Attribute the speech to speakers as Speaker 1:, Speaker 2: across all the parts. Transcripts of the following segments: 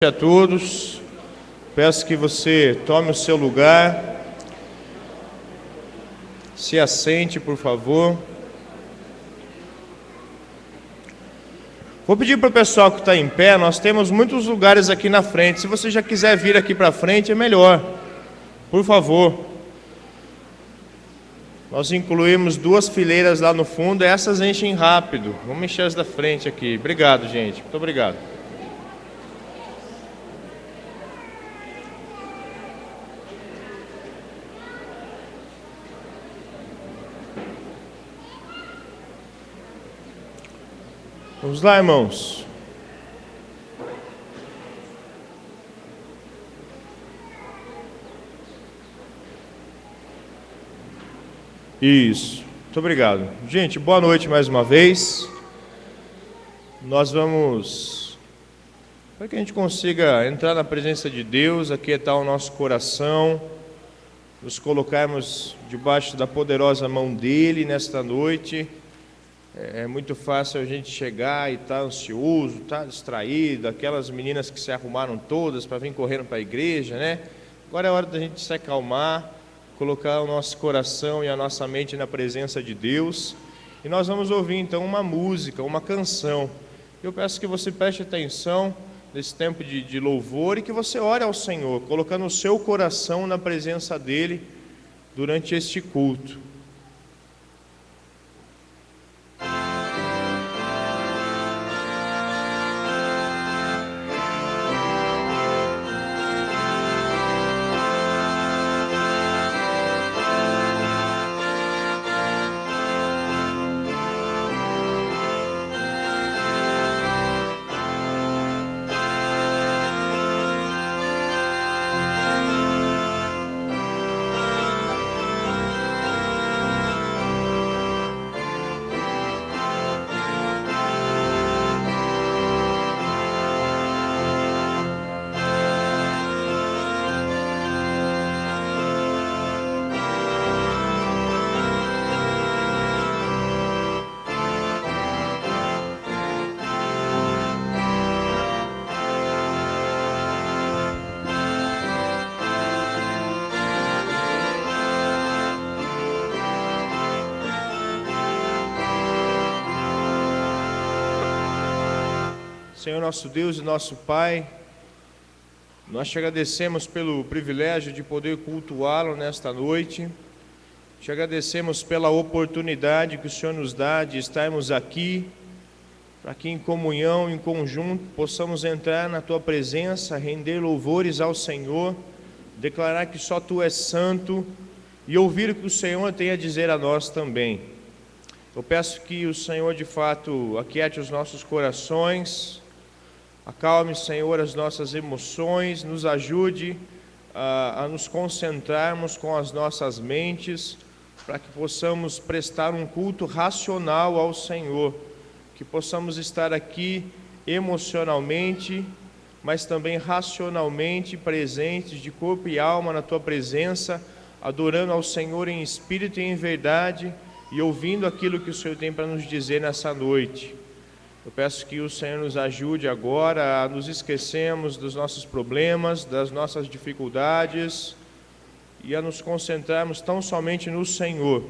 Speaker 1: A todos, peço que você tome o seu lugar, se assente, por favor. Vou pedir para o pessoal que está em pé, nós temos muitos lugares aqui na frente. Se você já quiser vir aqui para frente, é melhor, por favor. Nós incluímos 2 fileiras lá no fundo, essas enchem rápido. Vamos encher as da frente aqui. Obrigado, gente. Muito obrigado. Vamos lá, irmãos. Isso. Muito obrigado. Gente, boa noite mais uma vez. Nós vamos, para que a gente consiga entrar na presença de Deus, aquietar o nosso coração, nos colocarmos debaixo da poderosa mão dEle nesta noite. É muito fácil a gente chegar e estar ansioso, estar distraído, aquelas meninas que se arrumaram todas para vir correndo para a igreja, né? Agora é hora da gente se acalmar, colocar o nosso coração e a nossa mente na presença de Deus. E nós vamos ouvir então uma música, uma canção. Eu peço que você preste atenção nesse tempo de louvor e que você ore ao Senhor, colocando o seu coração na presença dEle durante este culto. Senhor nosso Deus e nosso Pai, nós te agradecemos pelo privilégio de poder cultuá-lo nesta noite, te agradecemos pela oportunidade que o Senhor nos dá de estarmos aqui, para que em comunhão, em conjunto, possamos entrar na Tua presença, render louvores ao Senhor, declarar que só Tu és santo e ouvir o que o Senhor tem a dizer a nós também. Eu peço que o Senhor de fato aquiete os nossos corações, acalme, Senhor, as nossas emoções, nos ajude a nos concentrarmos com as nossas mentes, para que possamos prestar um culto racional ao Senhor, que possamos estar aqui emocionalmente, mas também racionalmente presentes, de corpo e alma na Tua presença, adorando ao Senhor em espírito e em verdade, e ouvindo aquilo que o Senhor tem para nos dizer nessa noite. Eu peço que o Senhor nos ajude agora a nos esquecermos dos nossos problemas, das nossas dificuldades e a nos concentrarmos tão somente no Senhor.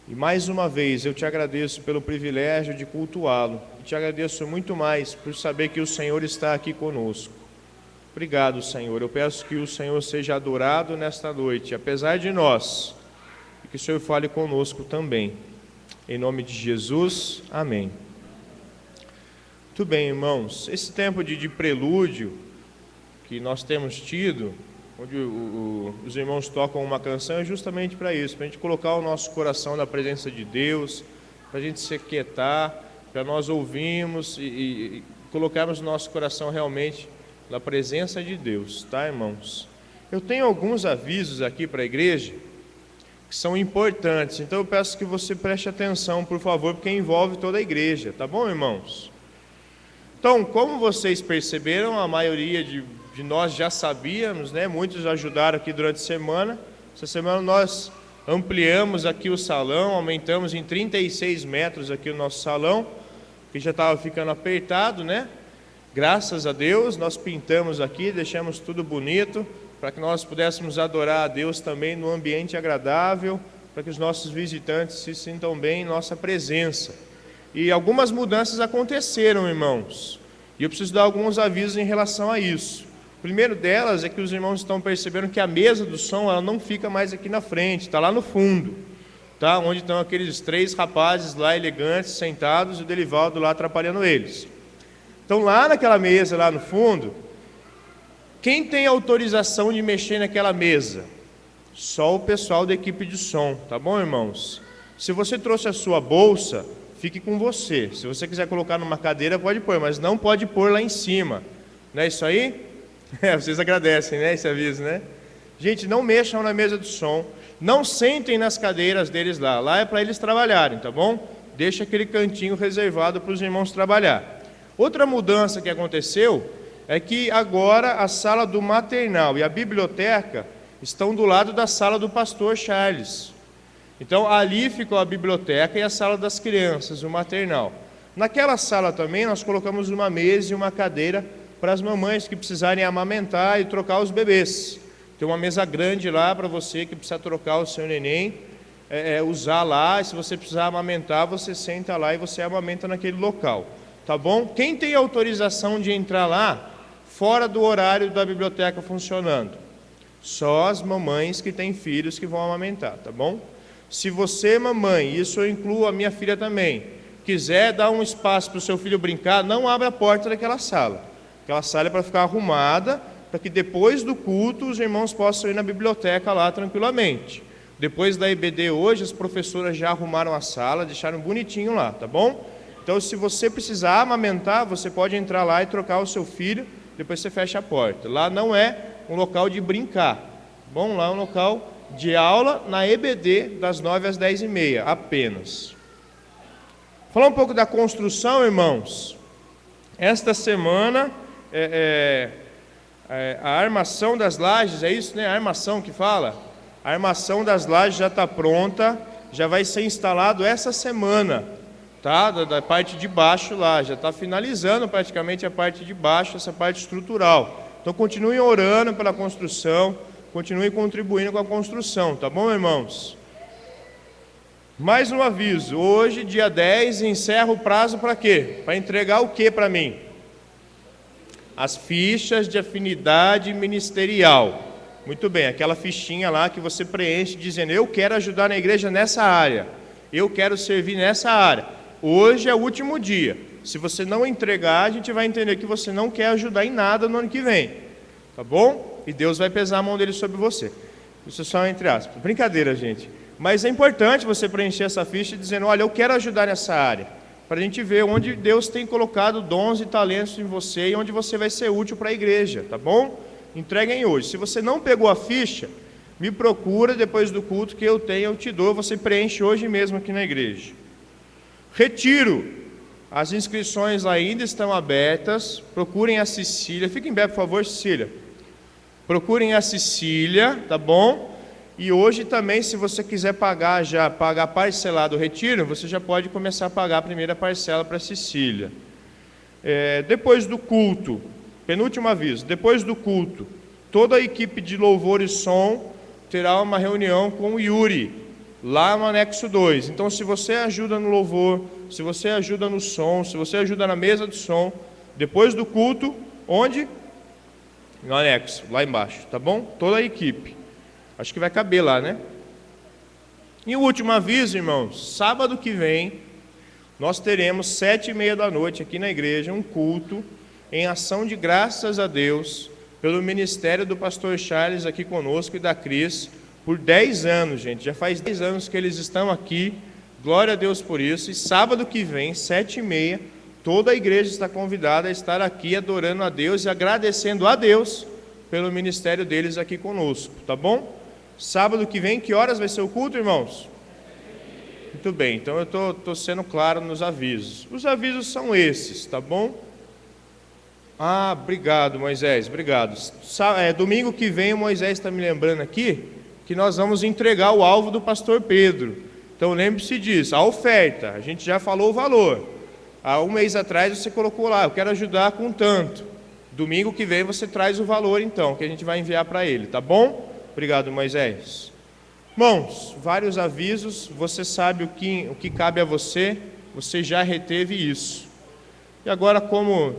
Speaker 1: E mais uma vez eu te agradeço pelo privilégio de cultuá-lo e te agradeço muito mais por saber que o Senhor está aqui conosco. Obrigado, Senhor. Eu peço que o Senhor seja adorado nesta noite, apesar de nós, e que o Senhor fale conosco também. Em nome de Jesus, amém. Muito bem, irmãos, esse tempo de prelúdio que nós temos tido, onde os irmãos tocam uma canção, é justamente para isso, para a gente colocar o nosso coração na presença de Deus, para a gente se aquietar, para nós ouvirmos e colocarmos o nosso coração realmente na presença de Deus, tá, irmãos? Eu tenho alguns avisos aqui para a igreja que são importantes, então eu peço que você preste atenção, por favor, porque envolve toda a igreja, tá bom, irmãos? Então, como vocês perceberam, a maioria de nós já sabíamos, né? Muitos ajudaram aqui durante a semana. Essa semana nós ampliamos aqui o salão, aumentamos em 36 metros aqui o nosso salão, que já estava ficando apertado, né? Graças a Deus, nós pintamos aqui, deixamos tudo bonito, para que nós pudéssemos adorar a Deus também num ambiente agradável, para que os nossos visitantes se sintam bem em nossa presença. E algumas mudanças aconteceram, irmãos, e eu preciso dar alguns avisos em relação a isso. O primeiro delas é que os irmãos estão percebendo que a mesa do som ela não fica mais aqui na frente, está lá no fundo, tá? Onde estão aqueles 3 rapazes lá elegantes sentados e o Delivaldo lá atrapalhando eles. Então lá naquela mesa lá no fundo, quem tem autorização de mexer naquela mesa? Só o pessoal da equipe de som, tá bom, irmãos? Se você trouxe a sua bolsa, fique com você. Se você quiser colocar numa cadeira, pode pôr, mas não pode pôr lá em cima. Não é isso aí? Vocês agradecem, né, esse aviso, né? Gente, não mexam na mesa do som, não sentem nas cadeiras deles lá. Lá é para eles trabalharem, tá bom? Deixa aquele cantinho reservado para os irmãos trabalhar. Outra mudança que aconteceu é que agora a sala do maternal e a biblioteca estão do lado da sala do pastor Charles. Então ali ficou a biblioteca e a sala das crianças, o maternal. Naquela sala também nós colocamos uma mesa e uma cadeira para as mamães que precisarem amamentar e trocar os bebês. Tem uma mesa grande lá para você que precisa trocar o seu neném, usar lá, e se você precisar amamentar, você senta lá e você amamenta naquele local. Tá bom? Quem tem autorização de entrar lá, fora do horário da biblioteca funcionando? Só as mamães que têm filhos que vão amamentar, tá bom? Se você, mamãe, isso eu incluo a minha filha também, quiser dar um espaço para o seu filho brincar, não abra a porta daquela sala. Aquela sala é para ficar arrumada, para que depois do culto os irmãos possam ir na biblioteca lá tranquilamente. Depois da EBD hoje, as professoras já arrumaram a sala, deixaram bonitinho lá, tá bom? Então, se você precisar amamentar, você pode entrar lá e trocar o seu filho, depois você fecha a porta. Lá não é um local de brincar, tá bom? Lá é um local de aula na EBD, das 9 às 10h30, apenas. Falar um pouco da construção, irmãos. Esta semana, a armação das lajes, é isso, né? A armação que fala? A armação das lajes já está pronta, já vai ser instalado essa semana, tá? Da parte de baixo lá, já está finalizando praticamente a parte de baixo, essa parte estrutural. Então continuem orando pela construção, continuem contribuindo com a construção, tá bom, irmãos? Mais um aviso, hoje, dia 10, encerra o prazo para quê? Para entregar o quê para mim? As fichas de afinidade ministerial. Muito bem, aquela fichinha lá que você preenche dizendo, eu quero ajudar na igreja nessa área, eu quero servir nessa área. Hoje é o último dia. Se você não entregar, a gente vai entender que você não quer ajudar em nada no ano que vem. Tá bom? E Deus vai pesar a mão dele sobre você. Isso é só entre aspas. Brincadeira, gente. Mas é importante você preencher essa ficha dizendo, olha, eu quero ajudar nessa área. Para a gente ver onde Deus tem colocado dons e talentos em você e onde você vai ser útil para a igreja, tá bom? Entreguem hoje. Se você não pegou a ficha, me procura depois do culto que eu te dou, você preenche hoje mesmo aqui na igreja. Retiro. As inscrições ainda estão abertas. Procurem a Cecília. Fique em pé, por favor, Cecília. Procurem a Cecília, tá bom? E hoje também, se você quiser pagar parcelado o retiro, você já pode começar a pagar a primeira parcela para a Cecília. Depois do culto, penúltimo aviso, depois do culto, toda a equipe de louvor e som terá uma reunião com o Yuri, lá no anexo 2. Então, se você ajuda no louvor, se você ajuda no som, se você ajuda na mesa de som, depois do culto, onde? No anexo, lá embaixo, tá bom? Toda a equipe. Acho que vai caber lá, né? E o último aviso, irmãos, sábado que vem, nós teremos 7h30 aqui na igreja, um culto em ação de graças a Deus, pelo ministério do pastor Charles aqui conosco e da Cris, por 10 anos, gente. Já faz 10 anos que eles estão aqui, glória a Deus por isso. E sábado que vem, 7h30, toda a igreja está convidada a estar aqui adorando a Deus e agradecendo a Deus pelo ministério deles aqui conosco, tá bom? Sábado que vem, que horas vai ser o culto, irmãos? Muito bem, então eu estou sendo claro nos avisos. Os avisos são esses, tá bom? Ah, obrigado, Moisés, obrigado. Domingo que vem o Moisés está me lembrando aqui que nós vamos entregar o alvo do pastor Pedro. Então lembre-se disso, a oferta, a gente já falou o valor. Há um mês atrás você colocou lá, eu quero ajudar com tanto. Domingo que vem você traz o valor então, que a gente vai enviar para ele, tá bom? Obrigado, Moisés. Irmãos, vários avisos, você sabe o que cabe a você já reteve isso. E agora, como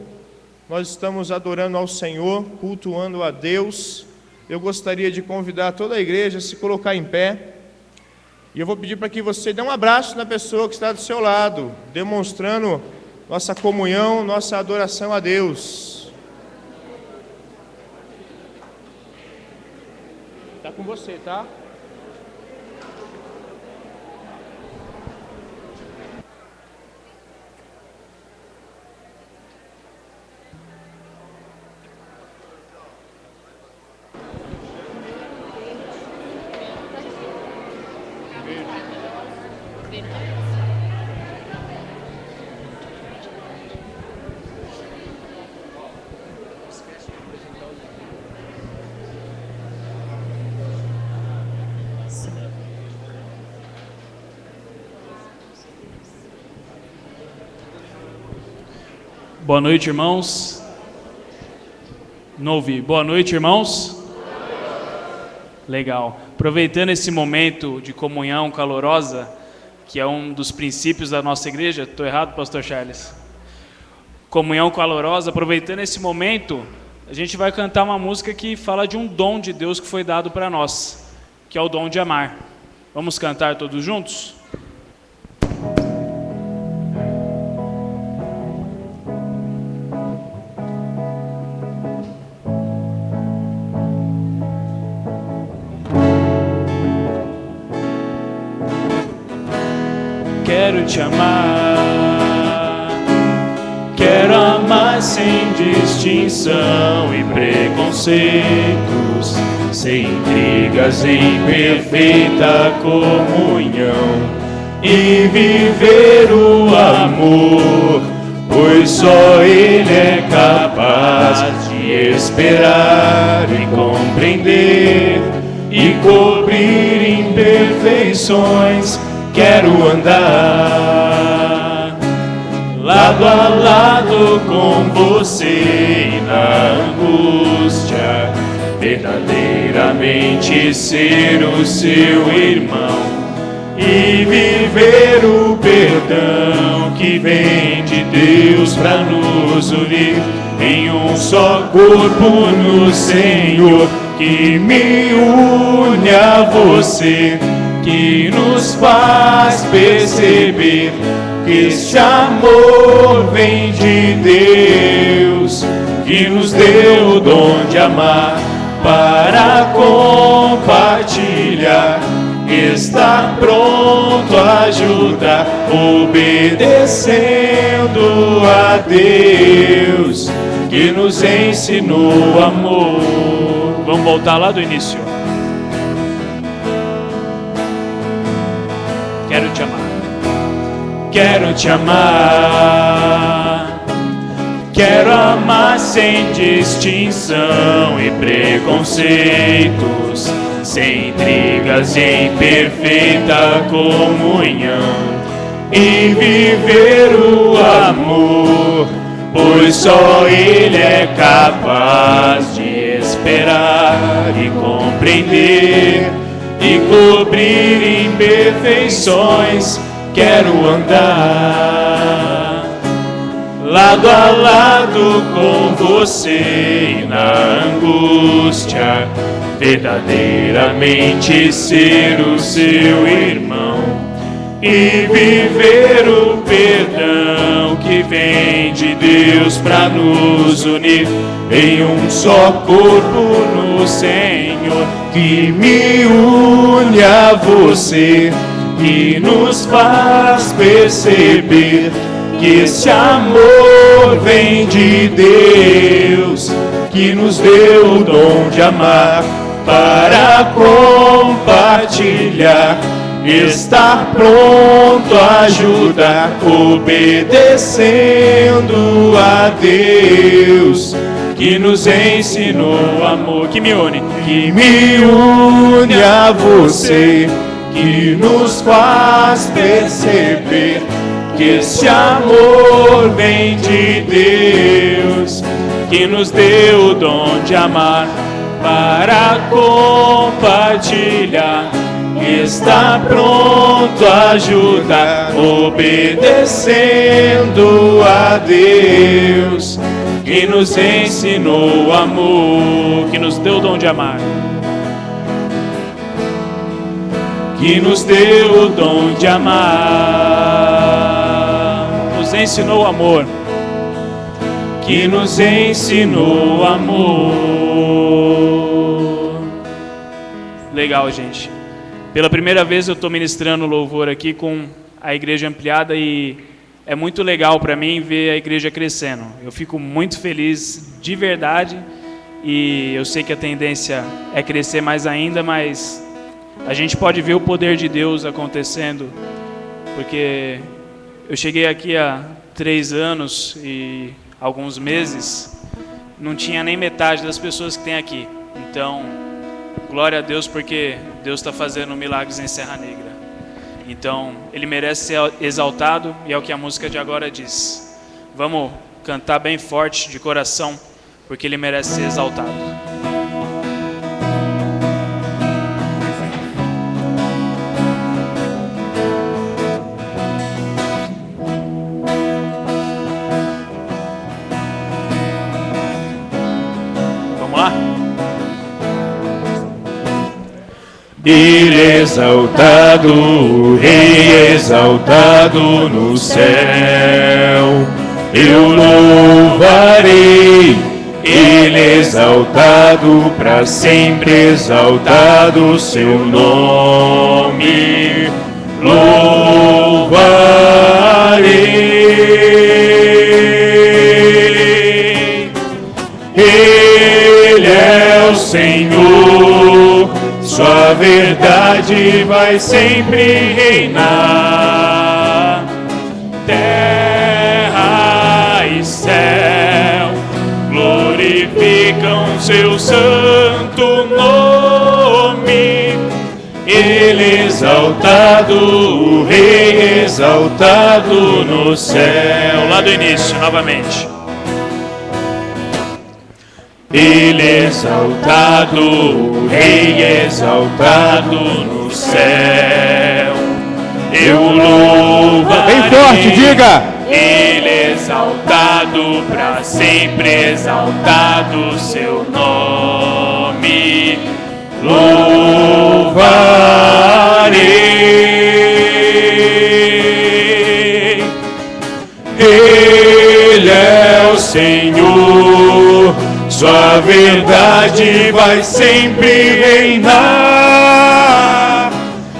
Speaker 1: nós estamos adorando ao Senhor, cultuando a Deus, eu gostaria de convidar toda a igreja a se colocar em pé. E eu vou pedir para que você dê um abraço na pessoa que está do seu lado, demonstrando nossa comunhão, nossa adoração a Deus. Está com você, tá?
Speaker 2: Boa noite, irmãos. Não ouvi. Boa noite, irmãos. Legal. Aproveitando esse momento de comunhão calorosa, que é um dos princípios da nossa igreja. Estou errado, pastor Charles? Comunhão calorosa. Aproveitando esse momento, a gente vai cantar uma música que fala de um dom de Deus que foi dado para nós, que é o dom de amar. Vamos cantar todos juntos? Quero te amar, quero amar sem distinção e preconceitos, sem intrigas, em perfeita comunhão, e viver o amor, pois só Ele é capaz de esperar e compreender e cobrir imperfeições. Quero andar lado a lado com você e na angústia verdadeiramente ser o seu irmão e viver o perdão que vem de Deus para nos unir em um só corpo no Senhor, que me une a você, que nos faz perceber que este amor vem de Deus, que nos deu o dom de amar para compartilhar, está pronto a ajudar, obedecendo a Deus, que nos ensinou amor. Vamos voltar lá do início. Quero te amar, quero te amar, quero amar sem distinção e preconceitos, sem intrigas, em perfeita comunhão, e viver o amor, pois só Ele é capaz de esperar e compreender e cobrir imperfeições. Quero andar lado a lado com você e na angústia verdadeiramente ser o seu irmão e viver o perdão que vem de Deus para nos unir em um só corpo no Senhor, que me une a você, que nos faz perceber que esse amor vem de Deus, que nos deu o dom de amar para compartilhar, estar pronto a ajudar, obedecendo a Deus, que nos ensinou amor, que me une a você, que nos faz perceber que esse amor vem de Deus, que nos deu o dom de amar para compartilhar, que está pronto a ajudar, obedecendo a Deus, que nos ensinou o amor, que nos deu o dom de amar, que nos deu o dom de amar, nos ensinou o amor, que nos ensinou o amor. Legal, gente. Pela primeira vez eu estou ministrando louvor aqui com a igreja ampliada e é muito legal para mim ver a igreja crescendo. Eu fico muito feliz de verdade e eu sei que a tendência é crescer mais ainda, mas a gente pode ver o poder de Deus acontecendo, porque eu cheguei aqui há 3 anos e alguns meses, não tinha nem metade das pessoas que tem aqui. Então, glória a Deus, porque Deus está fazendo milagres em Serra Negra. Então, Ele merece ser exaltado e é o que a música de agora diz. Vamos cantar bem forte, de coração, porque Ele merece ser exaltado. Ele exaltado, o Rei exaltado no céu, eu louvarei. Ele exaltado, para sempre exaltado, seu nome louvarei. Ele é o Senhor, sua verdade vai sempre reinar. Terra e céu glorificam seu santo nome. Ele exaltado, o Rei exaltado no céu. Lá do início, novamente. Ele exaltado, o Rei exaltado no céu, eu louvarei.
Speaker 3: Bem forte, diga!
Speaker 2: Ele exaltado, para sempre exaltado, seu nome louvarei. Ele é o Senhor, sua verdade vai sempre reinar.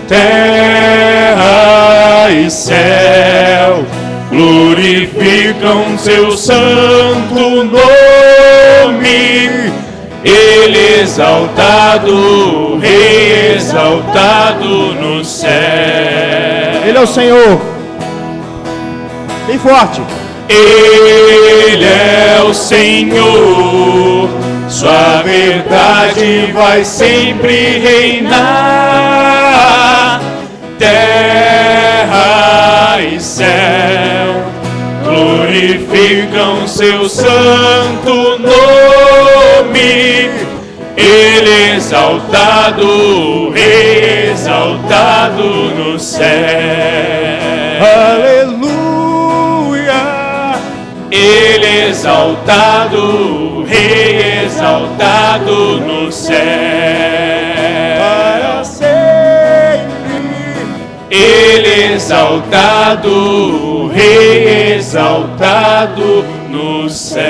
Speaker 2: Terra e céu glorificam seu santo nome. Ele exaltado, Rei exaltado no céu.
Speaker 3: Ele é o Senhor. Bem forte.
Speaker 2: Ele é o Senhor, sua verdade vai sempre reinar. Terra e céu glorificam seu santo nome. Ele exaltado, Rei exaltado no céu.
Speaker 3: Aleluia.
Speaker 2: Ele exaltado, Rei exaltado no céu.
Speaker 3: Para sempre.
Speaker 2: Ele exaltado, Rei exaltado no céu.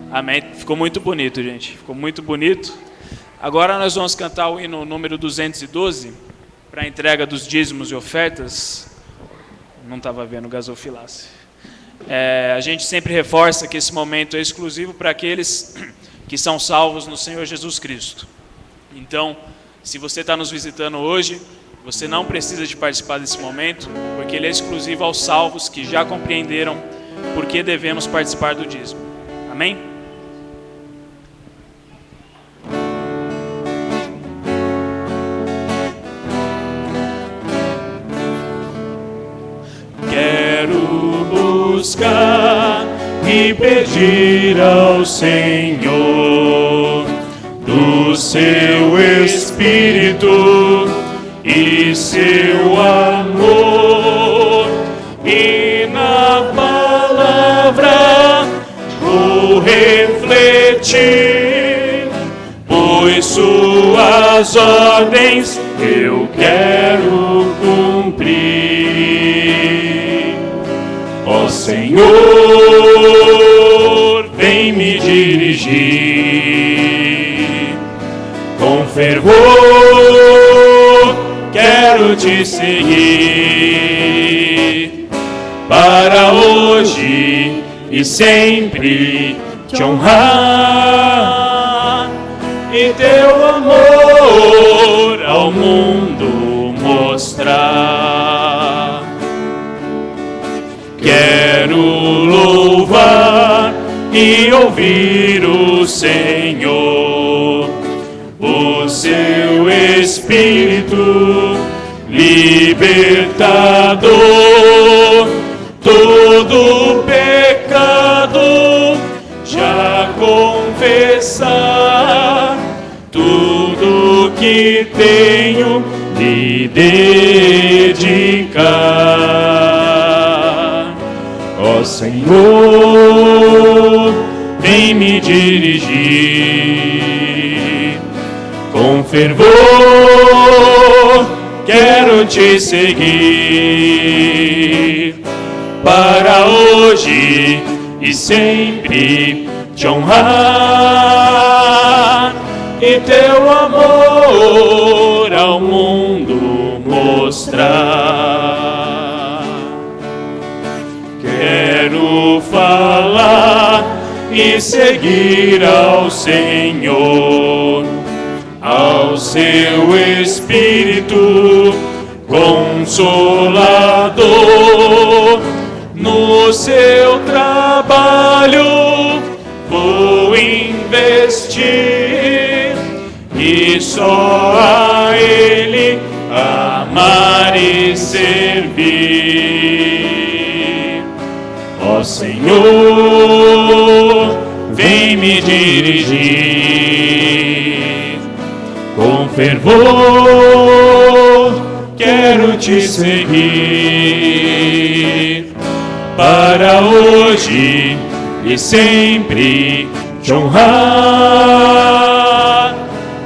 Speaker 2: Amém. Ficou muito bonito, gente. Ficou muito bonito. Agora nós vamos cantar o hino número 212 para a entrega dos dízimos e ofertas. Não estava vendo gasofilasse. A gente sempre reforça que esse momento é exclusivo para aqueles que são salvos no Senhor Jesus Cristo. Então, se você está nos visitando hoje, você não precisa de participar desse momento, porque ele é exclusivo aos salvos que já compreenderam por que devemos participar do dízimo. Amém? pedir ao Senhor do seu Espírito e seu amor, e na palavra vou refletir, pois suas ordens eu quero cumprir. Ó Senhor, vem me dirigir, com fervor quero te seguir, para hoje e sempre te honrar, e teu amor ao mundo mostrar. Quero louvar e ouvir o Senhor, o seu Espírito libertador. Todo pecado já confessar, tudo que tenho lhe dedicar. Ó Senhor, vem me dirigir, com fervor quero te seguir, para hoje e sempre te honrar, e teu amor ao mundo mostrar. Quero falar e seguir ao Senhor, ao seu Espírito Consolador. No seu trabalho vou investir, e só a Ele amar e servir. Ó Senhor, vem me dirigir, com fervor quero te seguir, para hoje e sempre te honrar,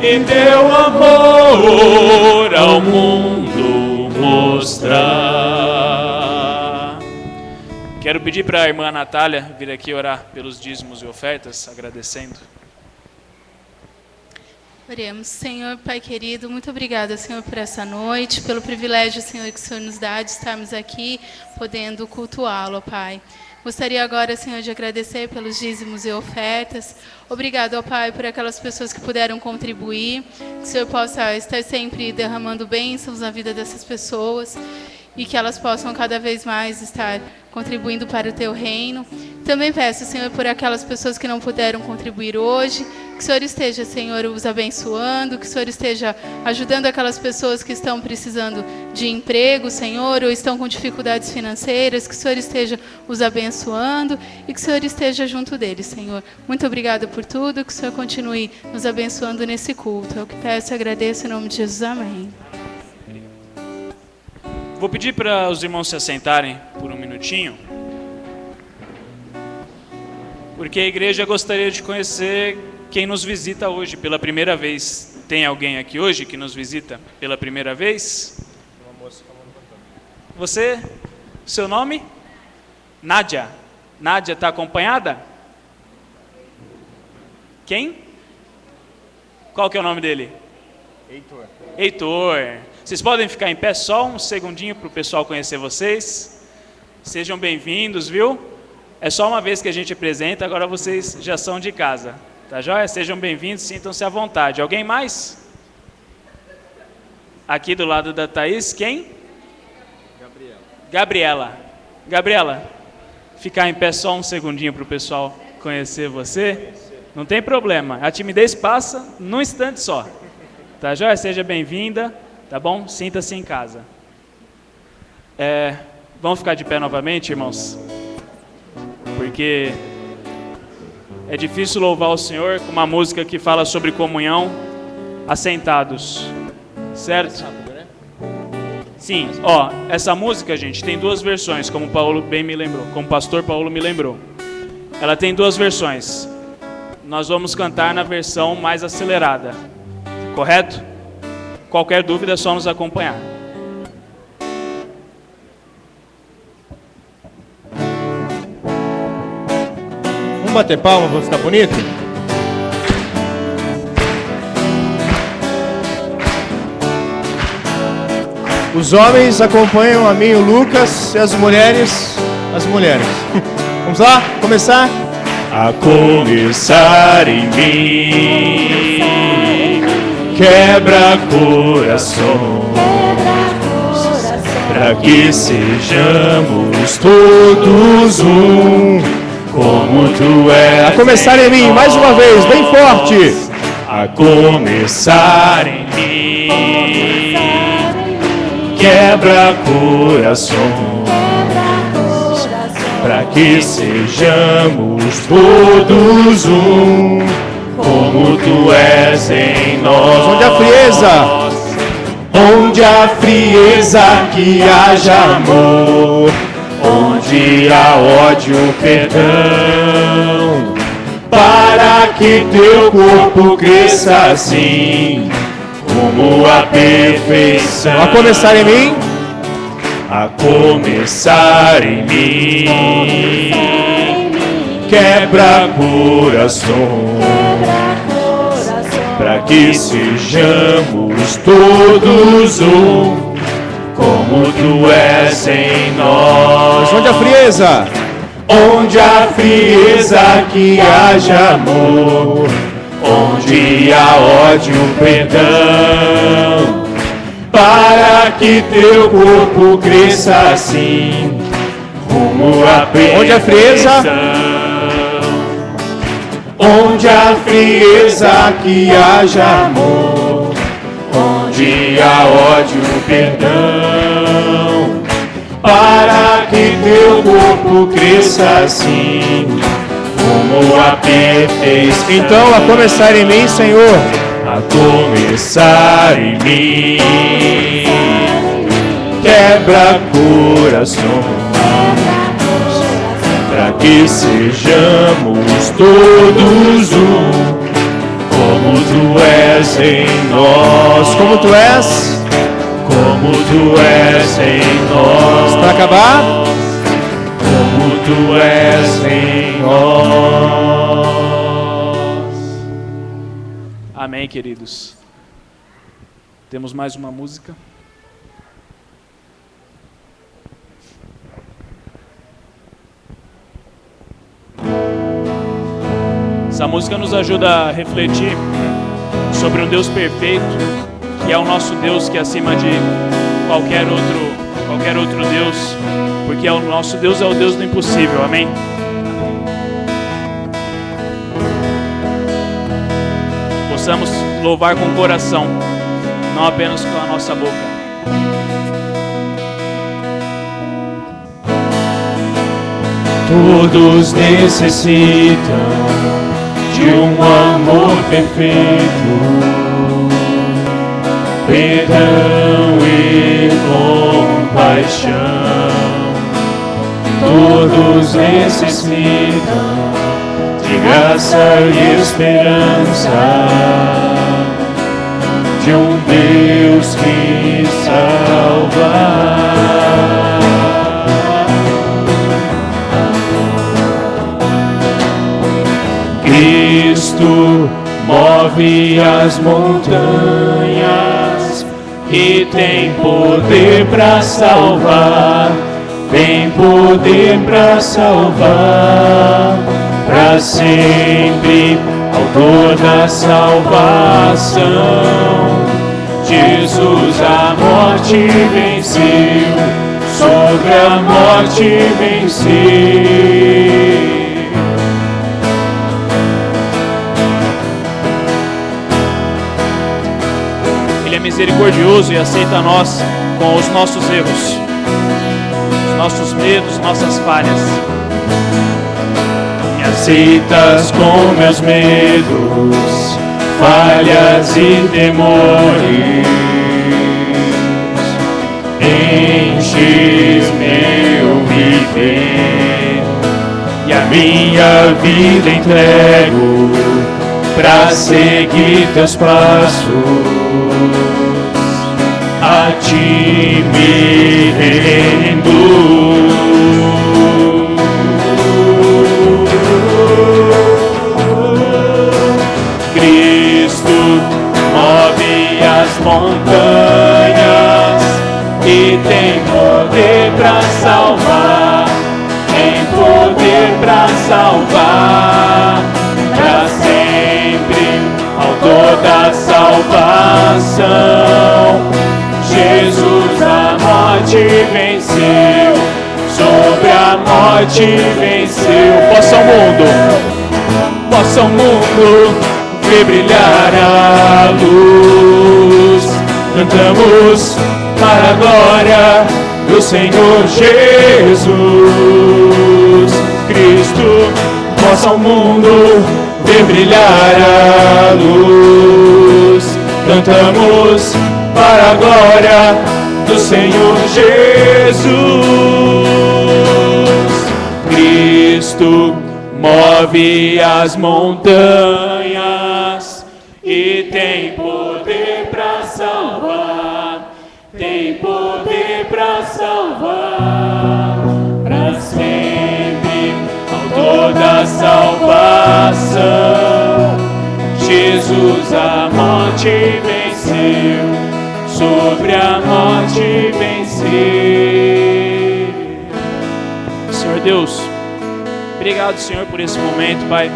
Speaker 2: e teu amor ao mundo mostrar. Quero pedir para a irmã Natália vir aqui orar pelos dízimos e ofertas, agradecendo.
Speaker 4: Oremos. Senhor, Pai querido, muito obrigada, Senhor, por essa noite, pelo privilégio, Senhor, que o Senhor nos dá de estarmos aqui, podendo cultuá-lo, Pai. Gostaria agora, Senhor, de agradecer pelos dízimos e ofertas. Obrigado, ó Pai, por aquelas pessoas que puderam contribuir. Que o Senhor possa estar sempre derramando bênçãos na vida dessas pessoas, e que elas possam cada vez mais estar contribuindo para o Teu reino. Também peço, Senhor, por aquelas pessoas que não puderam contribuir hoje, que o Senhor esteja, Senhor, os abençoando, que o Senhor esteja ajudando aquelas pessoas que estão precisando de emprego, Senhor, ou estão com dificuldades financeiras, que o Senhor esteja os abençoando e que o Senhor esteja junto deles, Senhor. Muito obrigada por tudo, que o Senhor continue nos abençoando nesse culto. É o que peço e agradeço em nome de Jesus. Amém.
Speaker 2: Vou pedir para os irmãos se assentarem por um minutinho, porque a igreja gostaria de conhecer quem nos visita hoje pela primeira vez. Tem alguém aqui hoje que nos visita pela primeira vez? Você? Seu nome? Nádia. Nádia está acompanhada? Quem? Qual que é o nome dele?
Speaker 1: Heitor.
Speaker 2: Heitor. Vocês podem ficar em pé só um segundinho para o pessoal conhecer vocês. Sejam bem-vindos, viu? É só uma vez que a gente apresenta, agora vocês já são de casa. Tá joia? Sejam bem-vindos, sintam-se à vontade. Alguém mais? Aqui do lado da Thaís, quem? Gabriela. Gabriela, ficar em pé só um segundinho para o pessoal conhecer você. Não tem problema, a timidez passa num instante só. Tá joia? Seja bem-vinda, tá bom? Sinta-se em casa. Vamos ficar de pé novamente, irmãos? Porque É difícil louvar o Senhor com uma música que fala sobre comunhão, assentados, certo? Sim, ó, essa música, gente, tem duas versões, como Paulo bem me lembrou, como o pastor Paulo me lembrou. Ela tem duas versões. Nós vamos cantar na versão mais acelerada, correto? Qualquer dúvida é só nos acompanhar.
Speaker 1: Vamos bater palma para ficar bonito? Os homens acompanham a mim e o Lucas, e as mulheres, as mulheres. Vamos lá? Começar?
Speaker 2: A começar em mim, quebra corações, para que sejamos todos um, como tu és.
Speaker 3: A começar em mim, mais uma vez, bem forte.
Speaker 2: A começar em mim, quebra corações, para que sejamos todos um, como tu és em nós.
Speaker 3: Onde a frieza,
Speaker 2: onde a frieza que haja amor, onde há ódio, perdão, para que teu corpo cresça assim, como a perfeição.
Speaker 3: A começar em mim,
Speaker 2: a começar em mim, quebra corações, para que sejamos todos um, como tu és em nós.
Speaker 3: onde a frieza,
Speaker 2: onde a frieza que haja amor, onde há ódio, perdão, para que teu corpo cresça assim, rumo à perfeição.
Speaker 3: onde a frieza,
Speaker 2: onde a frieza que haja amor, onde há ódio, perdão, para que teu corpo cresça assim, rumo à perfeição.
Speaker 3: então a começar em mim, Senhor,
Speaker 2: a começar em mim, quebra corações, para que sejamos todos um, como tu és em nós.
Speaker 3: como tu és,
Speaker 2: Como tu és em nós.
Speaker 3: para acabar,
Speaker 2: Como tu és em nós. Amém, queridos. Temos mais uma música. Essa música nos ajuda a refletir sobre um Deus perfeito, que é o nosso Deus, que é acima de qualquer outro Deus, porque o nosso Deus é o Deus do impossível. Amém? Possamos louvar com o coração, não apenas com a nossa boca. Todos necessitam de um amor perfeito, perdão e compaixão. Todos necessitam de graça e esperança, de um Deus que salva. Cristo move as montanhas e tem poder para salvar, tem poder para salvar, para sempre, autor da salvação. Jesus a morte venceu, sobre a morte venceu. Ele é misericordioso e aceita nós com os nossos erros, os nossos medos, nossas falhas. Minhas aceitas com meus medos, falhas e temores. Enches meu viver e a minha vida entrego pra seguir teus passos. A ti me rendo. Cristo move as montanhas e tem poder pra salvar, tem poder pra salvar, pra sempre, autor da salvação. Jesus a morte venceu, sobre a morte venceu. Possa o mundo ver brilhar a luz. Cantamos para a glória do Senhor Jesus. Cristo, possa o mundo ver brilhar a luz. Cantamos para a glória do Senhor Jesus. Cristo move as montanhas e tem poder para salvar, tem poder para salvar, para sempre, autor da salvação. Jesus a morte venceu, sobre a morte vencer. Senhor Deus, obrigado, Senhor, por esse momento, Pai.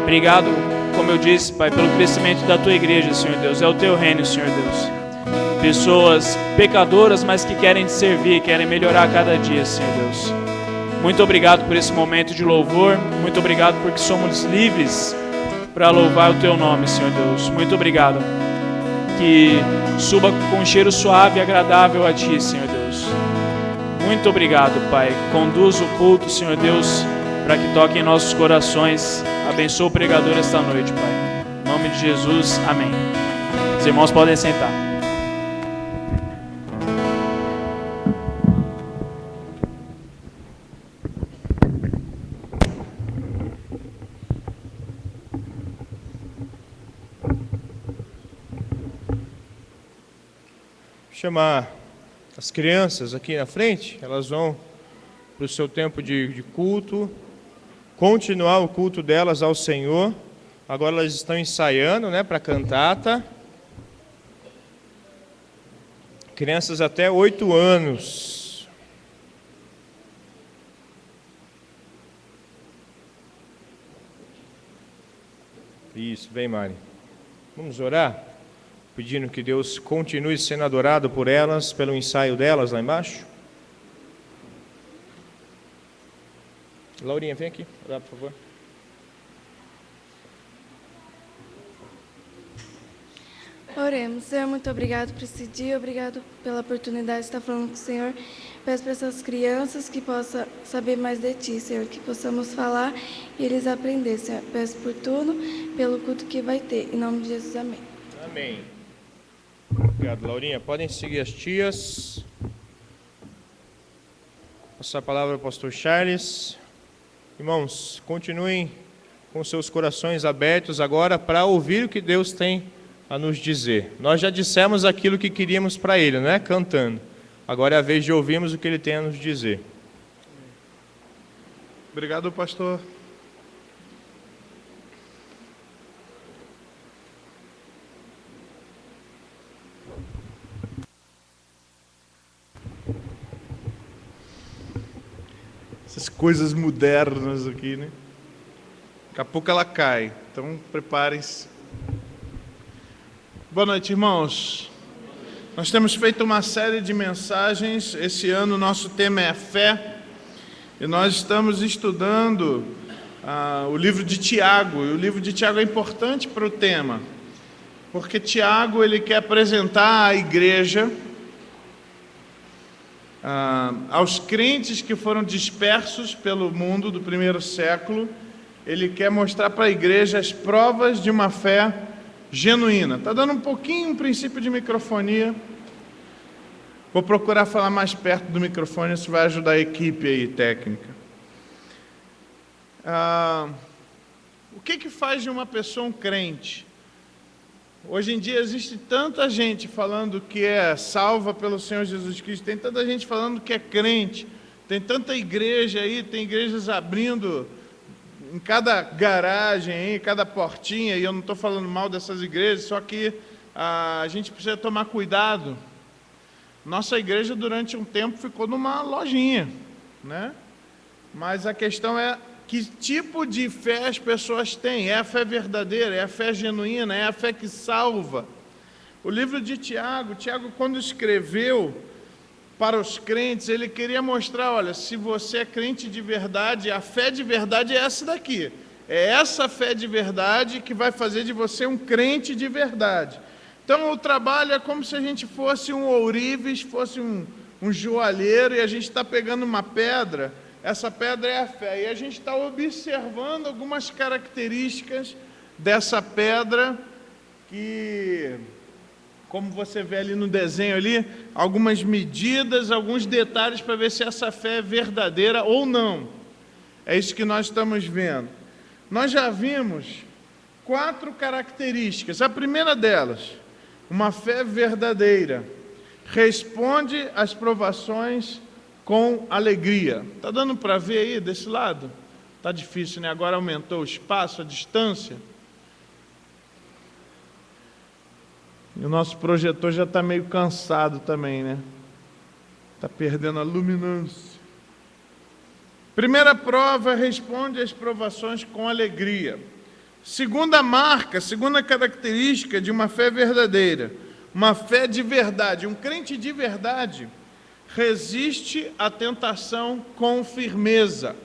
Speaker 2: Obrigado, como eu disse, Pai, pelo crescimento da Tua igreja, Senhor Deus. É o Teu reino, Senhor Deus. Pessoas pecadoras, mas que querem Te servir, querem melhorar a cada dia, Senhor Deus. Muito obrigado por esse momento de louvor. Muito obrigado porque somos livres para louvar o Teu nome, Senhor Deus. Muito obrigado. Que suba com um cheiro suave e agradável a Ti, Senhor Deus. Muito obrigado, Pai. Conduz o culto, Senhor Deus, para que toque em nossos corações. Abençoa o pregador esta noite, Pai. Em nome de Jesus, amém. Os irmãos podem sentar.
Speaker 1: Chamar as crianças aqui na frente, elas vão para o seu tempo de culto, continuar o culto delas ao Senhor. Agora elas estão ensaiando, né, para a cantata. Crianças até 8 anos. Isso, vem, Mari. Vamos orar? Pedindo que Deus continue sendo adorado por elas, pelo ensaio delas lá embaixo. Laurinha, vem aqui, orar, por favor.
Speaker 5: Oremos. Senhor, muito obrigado por esse dia, obrigado pela oportunidade de estar falando com o Senhor. Peço para essas crianças que possam saber mais de Ti, Senhor, que possamos falar e eles aprender, Senhor. Peço por tudo, pelo culto que vai ter. Em nome de Jesus, amém.
Speaker 1: Amém. Obrigado, Laurinha. Podem seguir as tias. Passar a palavra ao pastor Charles. Irmãos, continuem com seus corações abertos agora para ouvir o que Deus tem a nos dizer. Nós já dissemos aquilo que queríamos para Ele, não é? Cantando. Agora é a vez de ouvirmos o que Ele tem a nos dizer.
Speaker 6: Obrigado, pastor. Essas coisas modernas aqui, né? Daqui a pouco ela cai, então preparem-se. Boa noite, irmãos. Nós temos feito uma série de mensagens. Esse ano o nosso tema é fé. E nós estamos estudando o livro de Tiago. E o livro de Tiago é importante para o tema, porque Tiago ele quer apresentar à igreja, aos crentes que foram dispersos pelo mundo do primeiro século, ele quer mostrar para a igreja as provas de uma fé genuína. Está dando um pouquinho um princípio de microfonia. Vou procurar falar mais perto do microfone, isso vai ajudar a equipe aí, técnica. O que faz de uma pessoa um crente? Hoje em dia existe tanta gente falando que é salva pelo Senhor Jesus Cristo, tem tanta gente falando que é crente, tem tanta igreja aí, tem igrejas abrindo em cada garagem, em cada portinha, e eu não estou falando mal dessas igrejas, só que a gente precisa tomar cuidado. Nossa igreja durante um tempo ficou numa lojinha, né? Mas a questão é que tipo de fé as pessoas têm. É a fé verdadeira, é a fé genuína, é a fé que salva. O livro de Tiago, quando escreveu para os crentes, ele queria mostrar, olha, se você é crente de verdade, a fé de verdade é essa daqui. É essa fé de verdade que vai fazer de você um crente de verdade. Então o trabalho é como se a gente fosse um ourives, fosse um joalheiro, e a gente está pegando uma pedra. Essa pedra é a fé, e a gente está observando algumas características dessa pedra que, como você vê ali no desenho ali, algumas medidas, alguns detalhes para ver se essa fé é verdadeira ou não. É isso que nós estamos vendo. Nós já vimos 4 características. A primeira delas, uma fé verdadeira, responde às provações com alegria. Está dando para ver aí desse lado? Está difícil, né? Agora aumentou o espaço, a distância. E o nosso projetor já está meio cansado também, né? Está perdendo a luminância. Primeira prova, responde às provações com alegria. Segunda marca, segunda característica de uma fé verdadeira, uma fé de verdade. Um crente de verdade resiste à tentação com firmeza.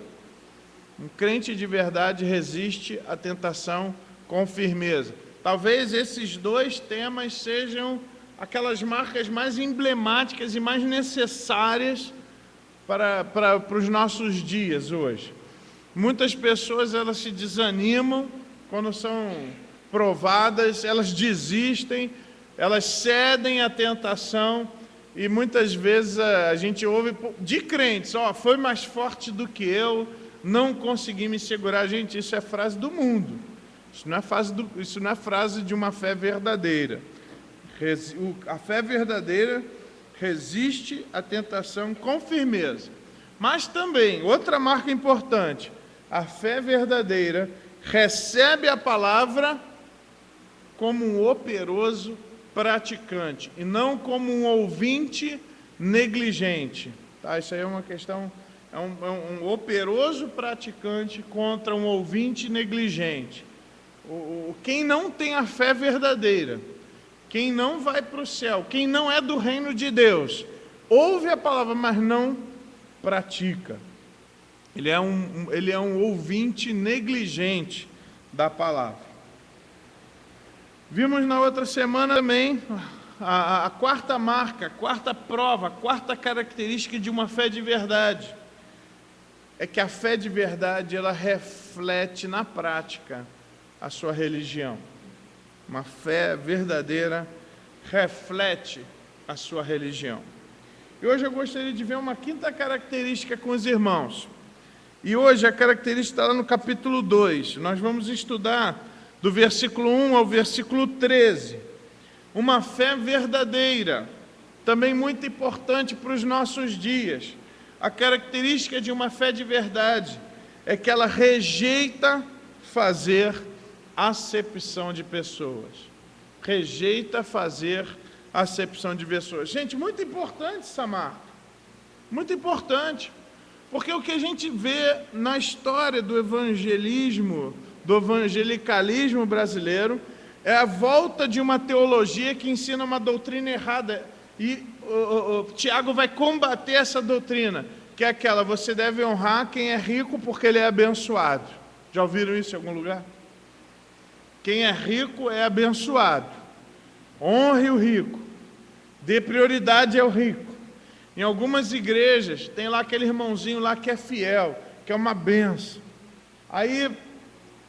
Speaker 6: Um crente de verdade resiste à tentação com firmeza. Talvez esses 2 temas sejam aquelas marcas mais emblemáticas e mais necessárias para os nossos dias hoje. Muitas pessoas elas se desanimam quando são provadas, elas desistem, elas cedem à tentação, e muitas vezes a gente ouve de crentes, foi mais forte do que eu, não consegui me segurar. Gente, isso é frase do mundo. Isso não é frase de uma fé verdadeira. A fé verdadeira resiste à tentação com firmeza. Mas também, outra marca importante, a fé verdadeira recebe a palavra como um operoso praticante, e não como um ouvinte negligente. Tá? Isso aí é uma questão, é um operoso praticante contra um ouvinte negligente. Quem não tem a fé verdadeira, quem não vai para o céu, quem não é do reino de Deus, ouve a palavra, mas não pratica. Ele é um ouvinte negligente da palavra. Vimos na outra semana também a quarta marca, a quarta prova, a quarta característica de uma fé de verdade. É que a fé de verdade, ela reflete na prática a sua religião. Uma fé verdadeira reflete a sua religião. E hoje eu gostaria de ver uma quinta característica com os irmãos. E hoje a característica está lá no capítulo 2. Nós vamos estudar do versículo 1 ao versículo 13. Uma fé verdadeira, também muito importante para os nossos dias. A característica de uma fé de verdade é que ela rejeita fazer acepção de pessoas. Rejeita fazer acepção de pessoas. Gente, muito importante essa marca. Muito importante. Porque o que a gente vê na história do evangelismo, do evangelicalismo brasileiro, é a volta de uma teologia que ensina uma doutrina errada. E Tiago vai combater essa doutrina, que é aquela: você deve honrar quem é rico porque ele é abençoado. Já ouviram isso em algum lugar? Quem é rico é abençoado. Honre o rico. Dê prioridade ao rico. Em algumas igrejas, tem lá aquele irmãozinho lá que é fiel, que é uma benção. Aí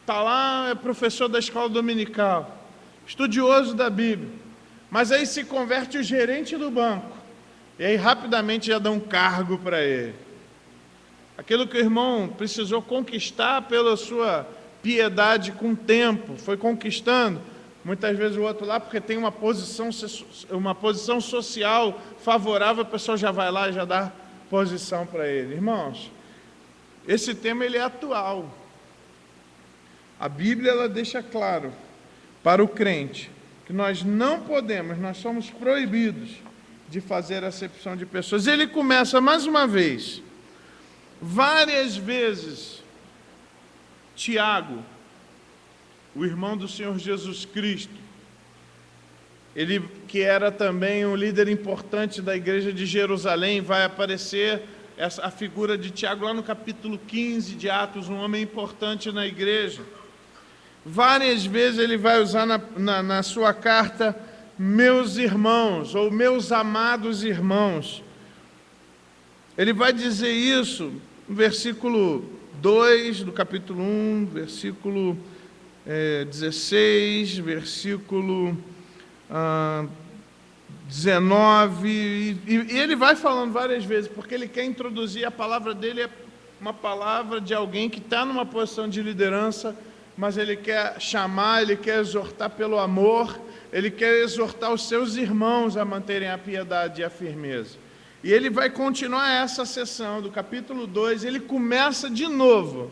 Speaker 6: está lá, é professor da escola dominical, estudioso da Bíblia, mas aí se converte o gerente do banco, e aí rapidamente já dá um cargo para ele. Aquilo que o irmão precisou conquistar pela sua piedade com o tempo, foi conquistando, muitas vezes o outro lá, porque tem uma posição social favorável, a pessoa já vai lá e já dá posição para ele. Irmãos, esse tema ele é atual. A Bíblia ela deixa claro para o crente que nós não podemos, nós somos proibidos de fazer acepção de pessoas. Ele começa mais uma vez, várias vezes, Tiago, o irmão do Senhor Jesus Cristo, ele que era também um líder importante da igreja de Jerusalém, vai aparecer a figura de Tiago lá no capítulo 15 de Atos, um homem importante na igreja. Várias vezes ele vai usar na sua carta, meus irmãos, ou meus amados irmãos. Ele vai dizer isso no versículo 2 do capítulo 1, versículo 16, versículo 19, e ele vai falando várias vezes, porque ele quer introduzir, a palavra dele é uma palavra de alguém que está numa posição de liderança, mas ele quer chamar, ele quer exortar pelo amor, ele quer exortar os seus irmãos a manterem a piedade e a firmeza. E ele vai continuar essa sessão do capítulo 2, ele começa de novo,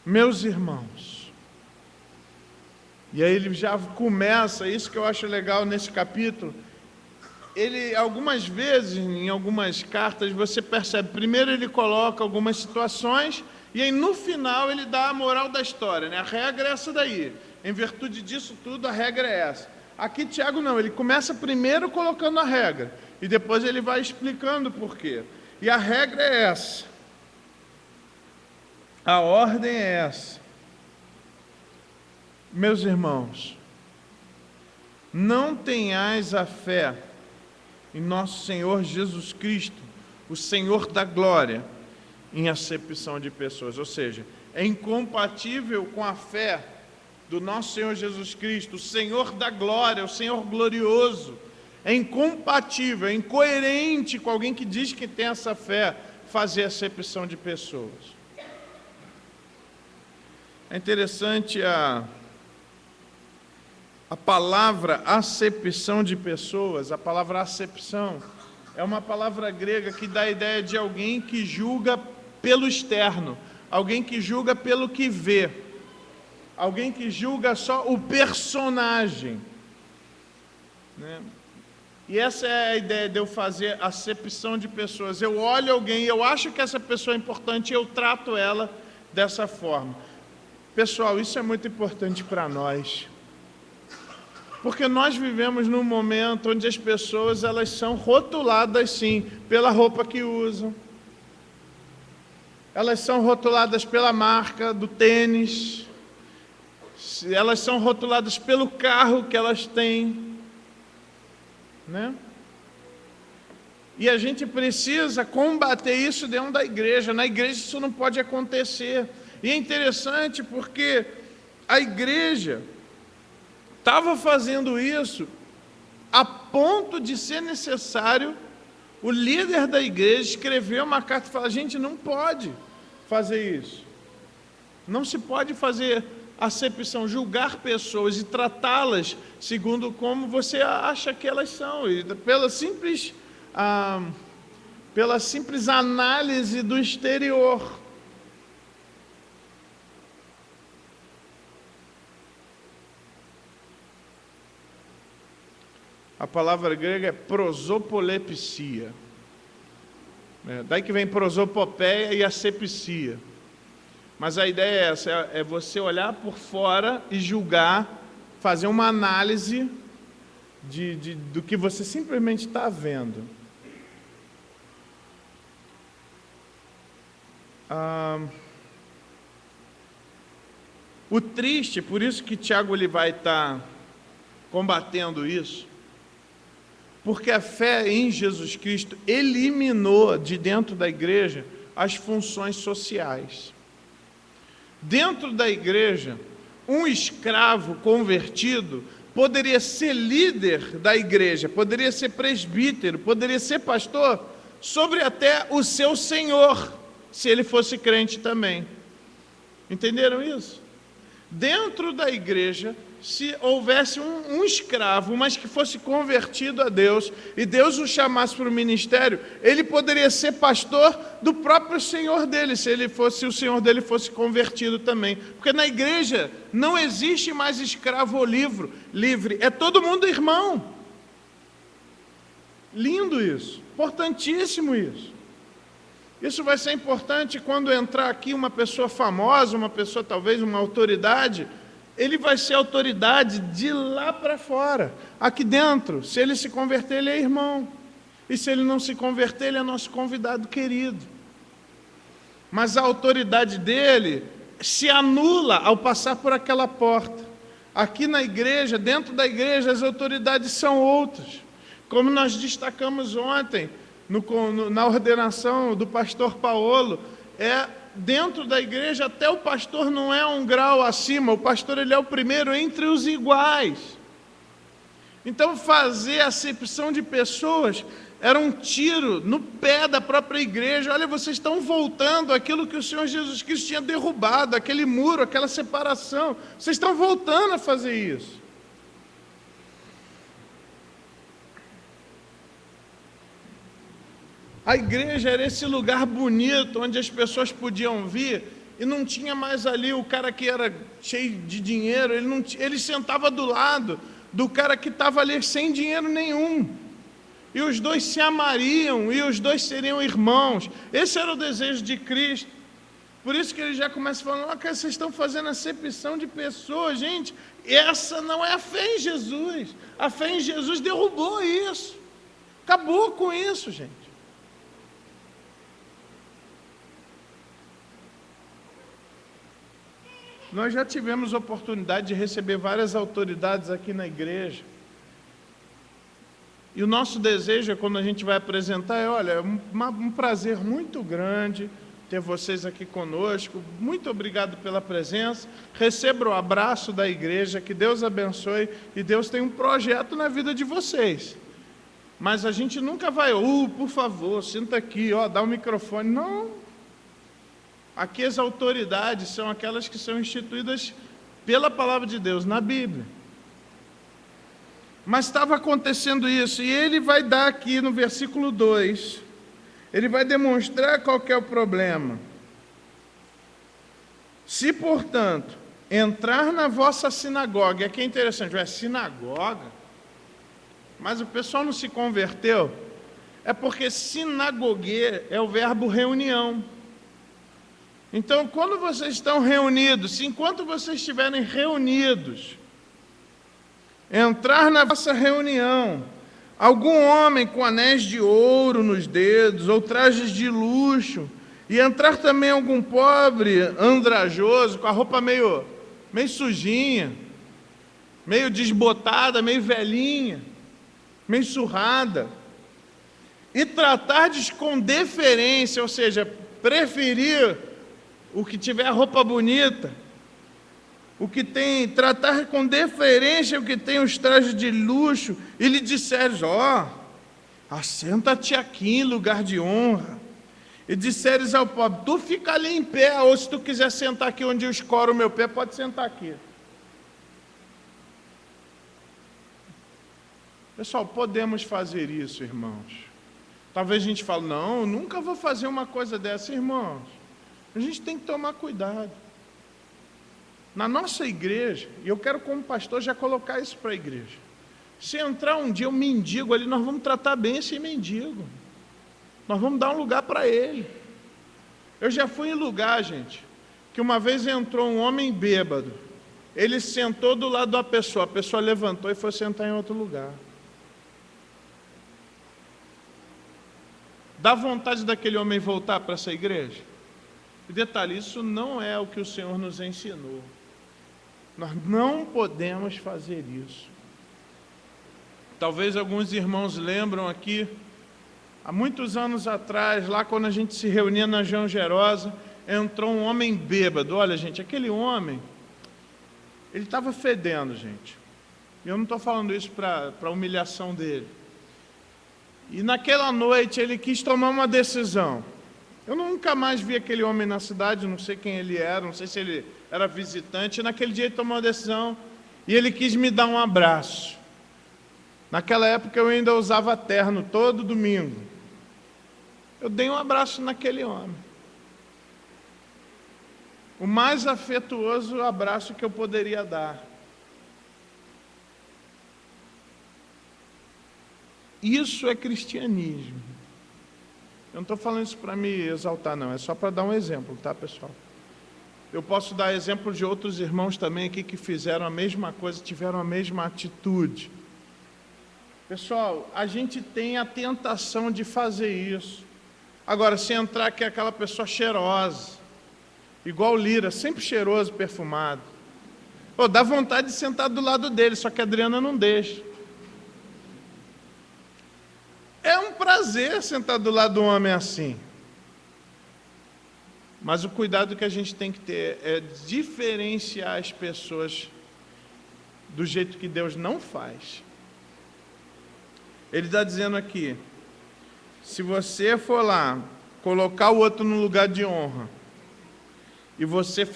Speaker 6: meus irmãos. E aí ele já começa, isso que eu acho legal nesse capítulo, ele algumas vezes, em algumas cartas, você percebe, primeiro ele coloca algumas situações, e aí no final ele dá a moral da história, né? A regra é essa daí, em virtude disso tudo a regra é essa. Aqui Tiago não, ele começa primeiro colocando a regra, e depois ele vai explicando o porquê. E a regra é essa, a ordem é essa. Meus irmãos, não tenhais a fé em nosso Senhor Jesus Cristo, o Senhor da glória, em acepção de pessoas, ou seja, é incompatível com a fé do nosso Senhor Jesus Cristo, o Senhor da glória, o Senhor glorioso, é incompatível, é incoerente com alguém que diz que tem essa fé, fazer acepção de pessoas. É interessante a palavra acepção de pessoas, a palavra acepção, é uma palavra grega que dá a ideia de alguém que julga pelo externo, alguém que julga pelo que vê, alguém que julga só o personagem, né? E essa é a ideia de eu fazer acepção de pessoas. Eu olho alguém, eu acho que essa pessoa é importante e eu trato ela dessa forma. Pessoal, isso é muito importante para nós, porque nós vivemos num momento onde as pessoas elas são rotuladas sim pela roupa que usam, elas são rotuladas pela marca do tênis, elas são rotuladas pelo carro que elas têm, né? E a gente precisa combater isso dentro da igreja. Na igreja isso não pode acontecer. E é interessante porque a igreja estava fazendo isso a ponto de ser necessário o líder da igreja escrever uma carta e falar: gente, não pode fazer isso, não se pode fazer acepção, julgar pessoas e tratá-las segundo como você acha que elas são, e pela simples análise do exterior. A palavra grega é prosopolepsia. Daí que vem prosopopeia e asepsia. Mas a ideia é essa, é você olhar por fora e julgar, fazer uma análise do que você simplesmente está vendo. O triste, por isso que Tiago ele vai estar combatendo isso, porque a fé em Jesus Cristo eliminou de dentro da igreja as funções sociais. Dentro da igreja, um escravo convertido poderia ser líder da igreja, poderia ser presbítero, poderia ser pastor sobre até o seu senhor, se ele fosse crente também. Entenderam isso? Dentro da igreja, se houvesse um escravo, mas que fosse convertido a Deus, e Deus o chamasse para o ministério, ele poderia ser pastor do próprio senhor dele, se o senhor dele fosse convertido também. Porque na igreja não existe mais escravo ou livre, é todo mundo irmão. Lindo isso, importantíssimo isso. Isso vai ser importante quando entrar aqui uma pessoa famosa, uma pessoa talvez uma autoridade. Ele vai ser autoridade de lá para fora. Aqui dentro, se ele se converter, ele é irmão. E se ele não se converter, ele é nosso convidado querido. Mas a autoridade dele se anula ao passar por aquela porta. Aqui na igreja, dentro da igreja, as autoridades são outras. Como nós destacamos ontem, na ordenação do pastor Paulo, dentro da igreja até o pastor não é um grau acima, o pastor ele é o primeiro entre os iguais. Então fazer acepção de pessoas era um tiro no pé da própria igreja. Olha, vocês estão voltando àquilo que o Senhor Jesus Cristo tinha derrubado, aquele muro, aquela separação, vocês estão voltando a fazer isso. A igreja era esse lugar bonito, onde as pessoas podiam vir, e não tinha mais ali o cara que era cheio de dinheiro, ele sentava do lado do cara que estava ali sem dinheiro nenhum. E os dois se amariam, e os dois seriam irmãos. Esse era o desejo de Cristo. Por isso que ele já começa falando, vocês estão fazendo acepção de pessoas, gente. Essa não é a fé em Jesus. A fé em Jesus derrubou isso. Acabou com isso, gente. Nós já tivemos oportunidade de receber várias autoridades aqui na igreja. E o nosso desejo, quando a gente vai apresentar, olha, um prazer muito grande ter vocês aqui conosco. Muito obrigado pela presença. Receba o abraço da igreja, que Deus abençoe. E Deus tem um projeto na vida de vocês. Mas a gente nunca vai, por favor, senta aqui, dá o microfone. Não. Aqui as autoridades são aquelas que são instituídas pela palavra de Deus, na Bíblia. Mas estava acontecendo isso, e ele vai dar aqui no versículo 2, ele vai demonstrar qual que é o problema. Se, portanto, entrar na vossa sinagoga, aqui é interessante, sinagoga, mas o pessoal não se converteu, é porque sinagogue é o verbo reunião. Então, quando vocês estão reunidos, enquanto vocês estiverem reunidos, entrar na vossa reunião, algum homem com anéis de ouro nos dedos, ou trajes de luxo, e entrar também algum pobre andrajoso, com a roupa meio sujinha, meio desbotada, meio velhinha, meio surrada, e tratardes com deferência, ou seja, preferir o que tiver a roupa bonita, tratar com deferência o que tem os trajes de luxo, e lhe disseres, assenta-te aqui em lugar de honra, e disseres ao pobre, tu fica ali em pé, ou se tu quiser sentar aqui onde eu escoro o meu pé, pode sentar aqui. Pessoal, podemos fazer isso, irmãos. Talvez a gente fale, não, eu nunca vou fazer uma coisa dessa, irmãos. A gente tem que tomar cuidado. Na nossa igreja, e eu quero como pastor já colocar isso para a igreja, se entrar um dia um mendigo ali, nós vamos tratar bem esse mendigo. Nós vamos dar um lugar para ele. Eu já fui em lugar, gente, que uma vez entrou um homem bêbado, ele sentou do lado da pessoa, a pessoa levantou e foi sentar em outro lugar. Dá vontade daquele homem voltar para essa igreja? E detalhe, isso não é o que o Senhor nos ensinou. Nós não podemos fazer isso. Talvez alguns irmãos lembram aqui, há muitos anos atrás, lá quando a gente se reunia na João Gerosa, entrou um homem bêbado. Olha, gente, aquele homem, ele estava fedendo, gente. Eu não estou falando isso para humilhação dele. E naquela noite ele quis tomar uma decisão. Eu nunca mais vi aquele homem na cidade, não sei quem ele era, não sei se ele era visitante. E naquele dia ele tomou uma decisão e ele quis me dar um abraço. Naquela época eu ainda usava terno todo domingo. Eu dei um abraço naquele homem. O mais afetuoso abraço que eu poderia dar. Isso é cristianismo. Eu não estou falando isso para me exaltar, não. É só para dar um exemplo, tá, pessoal? Eu posso dar exemplo de outros irmãos também aqui que fizeram a mesma coisa, tiveram a mesma atitude. Pessoal, a gente tem a tentação de fazer isso. Agora, se entrar aqui aquela pessoa cheirosa, igual Lira, sempre cheiroso, perfumado. Pô, dá vontade de sentar do lado dele, só que a Adriana não deixa. É um prazer sentar do lado do homem assim. Mas o cuidado que a gente tem que ter é diferenciar as pessoas do jeito que Deus não faz. Ele está dizendo aqui, se você for lá, colocar o outro no lugar de honra, e você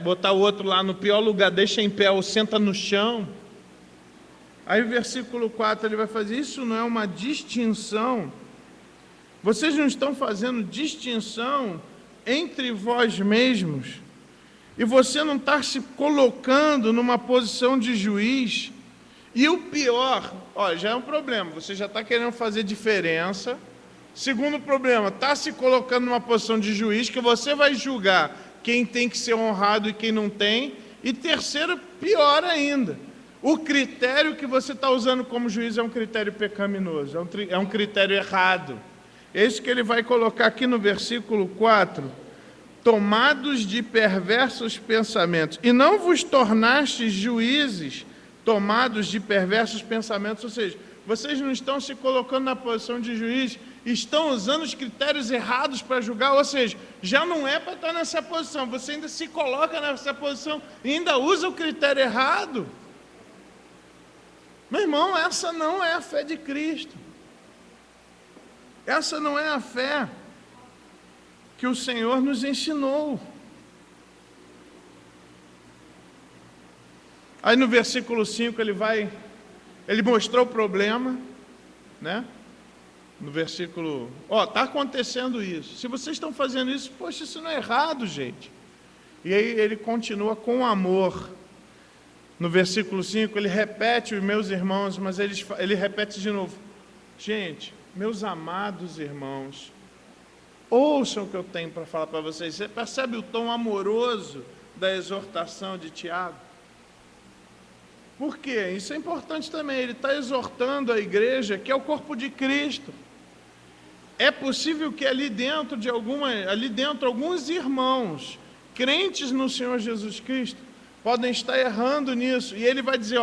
Speaker 6: botar o outro lá no pior lugar, deixa em pé ou senta no chão, aí o versículo 4 ele vai fazer, isso não é uma distinção? Vocês não estão fazendo distinção entre vós mesmos? E você não está se colocando numa posição de juiz? E o pior, ó, já é um problema, você já está querendo fazer diferença. Segundo problema, está se colocando numa posição de juiz, que você vai julgar quem tem que ser honrado e quem não tem. E terceiro, pior ainda, o critério que você está usando como juiz é um critério pecaminoso, é um critério errado. É isso que ele vai colocar aqui no versículo 4. Tomados de perversos pensamentos, e não vos tornastes juízes tomados de perversos pensamentos, ou seja, vocês não estão se colocando na posição de juiz, estão usando os critérios errados para julgar, ou seja, já não é para estar nessa posição, você ainda se coloca nessa posição e ainda usa o critério errado. Meu irmão, essa não é a fé de Cristo. Essa não é a fé que o Senhor nos ensinou. Aí no versículo 5 ele mostrou o problema, né? No versículo, está acontecendo isso. Se vocês estão fazendo isso, poxa, isso não é errado, gente. E aí ele continua com amor. No versículo 5, ele repete, os meus irmãos, mas ele repete de novo. Gente, meus amados irmãos, ouçam o que eu tenho para falar para vocês. Você percebe o tom amoroso da exortação de Tiago? Por quê? Isso é importante também. Ele está exortando a igreja, que é o corpo de Cristo. É possível que ali dentro alguns irmãos, crentes no Senhor Jesus Cristo, podem estar errando nisso. E ele vai dizer,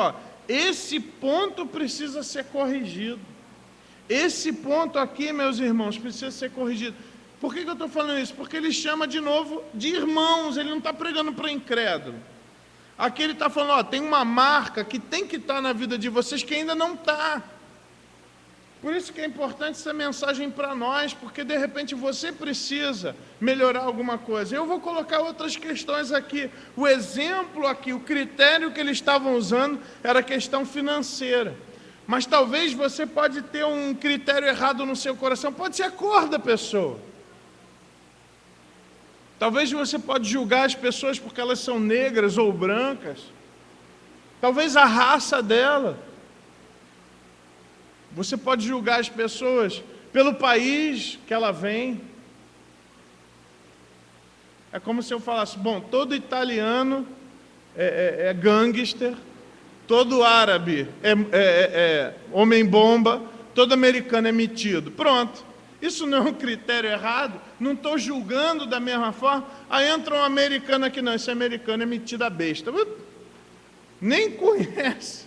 Speaker 6: esse ponto precisa ser corrigido. Esse ponto aqui, meus irmãos, precisa ser corrigido. Por que eu estou falando isso? Porque ele chama de novo de irmãos, ele não está pregando para incrédulo. Aqui ele está falando, tem uma marca que tem que estar na vida de vocês que ainda não está. Por isso que é importante essa mensagem para nós, porque de repente você precisa melhorar alguma coisa. Eu vou colocar outras questões aqui. O exemplo aqui, o critério que eles estavam usando era a questão financeira. Mas talvez você pode ter um critério errado no seu coração, pode ser a cor da pessoa. Talvez você pode julgar as pessoas porque elas são negras ou brancas. Talvez a raça dela. Você pode julgar as pessoas pelo país que ela vem. É como se eu falasse, todo italiano é gangster, todo árabe é homem-bomba, todo americano é metido. Pronto. Isso não é um critério errado? Não estou julgando da mesma forma? Aí entra um americano aqui, não, esse americano é metido a besta. Nem conhece.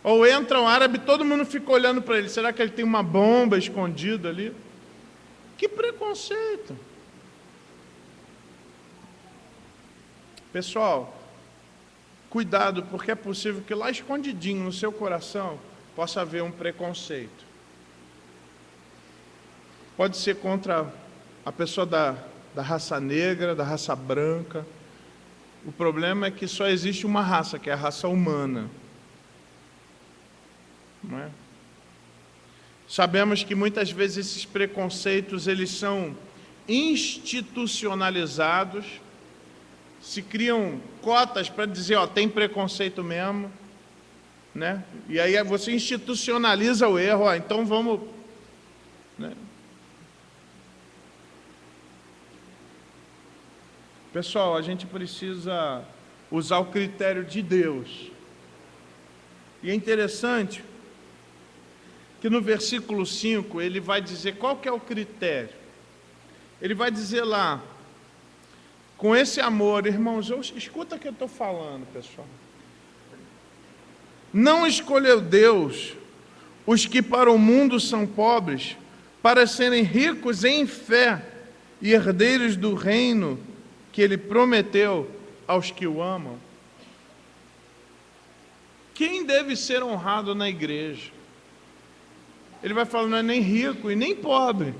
Speaker 6: Ou entra um árabe, todo mundo fica olhando para ele. Será que ele tem uma bomba escondida ali? Que preconceito. Pessoal, cuidado, porque é possível que lá escondidinho no seu coração possa haver um preconceito. Pode ser contra a pessoa da raça negra, da raça branca. O problema é que só existe uma raça, que é a raça humana. Não é? Sabemos que muitas vezes esses preconceitos eles são institucionalizados, se criam cotas para dizer, ó, tem preconceito mesmo, né? E aí você institucionaliza o erro, ó, então vamos, né? Pessoal, a gente precisa usar o critério de Deus. E é interessante que no versículo 5 ele vai dizer qual que é o critério. Ele vai dizer lá, com esse amor, irmãos, escuta o que eu estou falando, pessoal. Não escolheu Deus os que para o mundo são pobres, para serem ricos em fé e herdeiros do reino que Ele prometeu aos que o amam. Quem deve ser honrado na igreja? Ele vai falar, não é nem rico e nem pobre.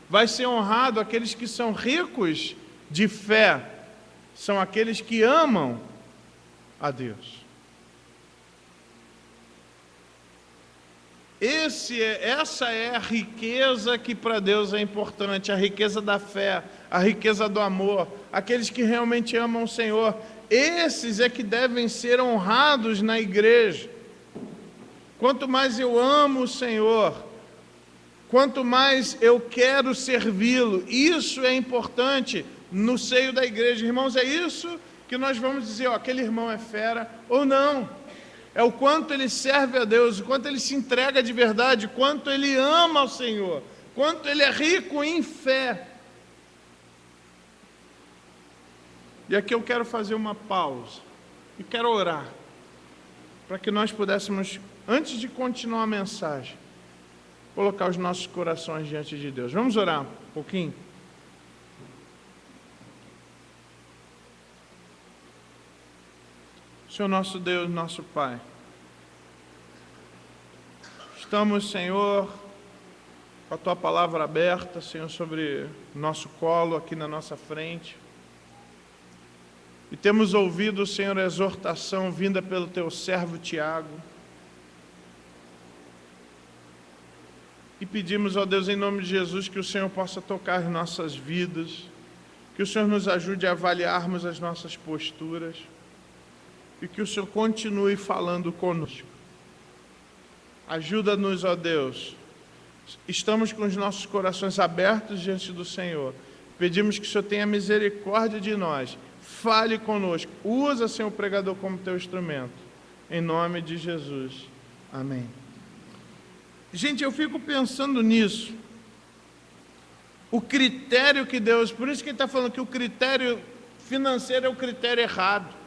Speaker 6: Vai ser honrado aqueles que são ricos de fé, são aqueles que amam a Deus. Essa é a riqueza que para Deus é importante, a riqueza da fé, a riqueza do amor, aqueles que realmente amam o Senhor. Esses é que devem ser honrados na igreja. Quanto mais eu amo o Senhor, quanto mais eu quero servi-lo, isso é importante no seio da igreja. Irmãos, é isso que nós vamos dizer, ó, aquele irmão é fera ou não. É o quanto ele serve a Deus, o quanto ele se entrega de verdade, o quanto ele ama ao Senhor, quanto ele é rico em fé. E aqui eu quero fazer uma pausa e quero orar para que nós pudéssemos, antes de continuar a mensagem, colocar os nossos corações diante de Deus. Vamos orar um pouquinho? Senhor nosso Deus, nosso Pai, estamos, Senhor, com a Tua palavra aberta, Senhor, sobre o nosso colo, aqui na nossa frente, e temos ouvido, Senhor, a exortação vinda pelo Teu servo Tiago, e pedimos, ó Deus, em nome de Jesus, que o Senhor possa tocar as nossas vidas, que o Senhor nos ajude a avaliarmos as nossas posturas, e que o Senhor continue falando conosco. Ajuda-nos, ó Deus. Estamos com os nossos corações abertos diante do Senhor. Pedimos que o Senhor tenha misericórdia de nós. Fale conosco. Usa, Senhor, o pregador como teu instrumento. Em nome de Jesus. Amém. Gente, eu fico pensando nisso. O critério que Deus... Por isso que ele está falando que o critério financeiro é o critério errado.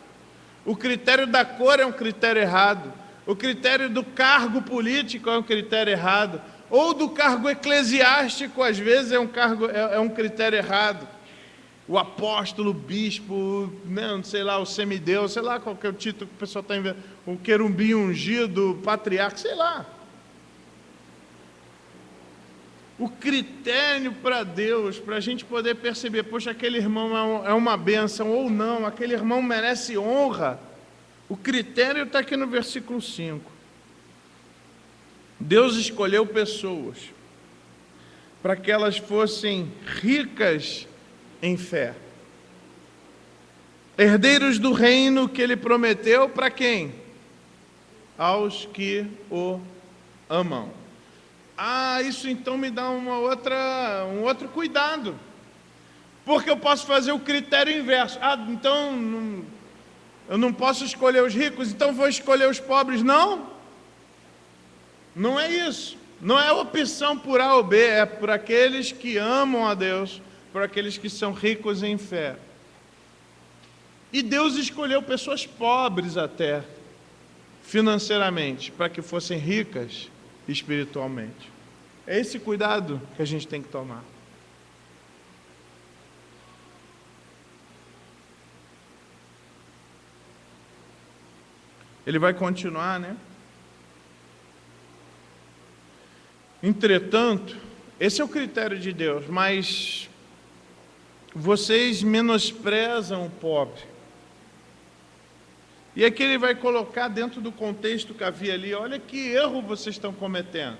Speaker 6: O critério da cor é um critério errado. O critério do cargo político é um critério errado. Ou do cargo eclesiástico, às vezes, é um critério errado. O apóstolo, o bispo, né, sei lá, o semideus, sei lá qual que é o título que o pessoal está inventando. O querubim ungido, o patriarca, sei lá. O critério para Deus, para a gente poder perceber, poxa, aquele irmão é uma bênção ou não, aquele irmão merece honra. O critério está aqui no versículo 5. Deus escolheu pessoas para que elas fossem ricas em fé, herdeiros do reino que Ele prometeu para quem? Aos que o amam. Isso então me dá um outro cuidado, porque eu posso fazer o critério inverso. Então eu não posso escolher os ricos, então vou escolher os pobres. Não é isso. Não é opção por A ou B, é por aqueles que amam a Deus, por aqueles que são ricos em fé. E Deus escolheu pessoas pobres até, financeiramente, para que fossem ricas espiritualmente. É esse cuidado que a gente tem que tomar. Ele vai continuar, né? Entretanto, esse é o critério de Deus, mas vocês menosprezam o pobre. E aqui ele vai colocar dentro do contexto que havia ali, olha que erro vocês estão cometendo.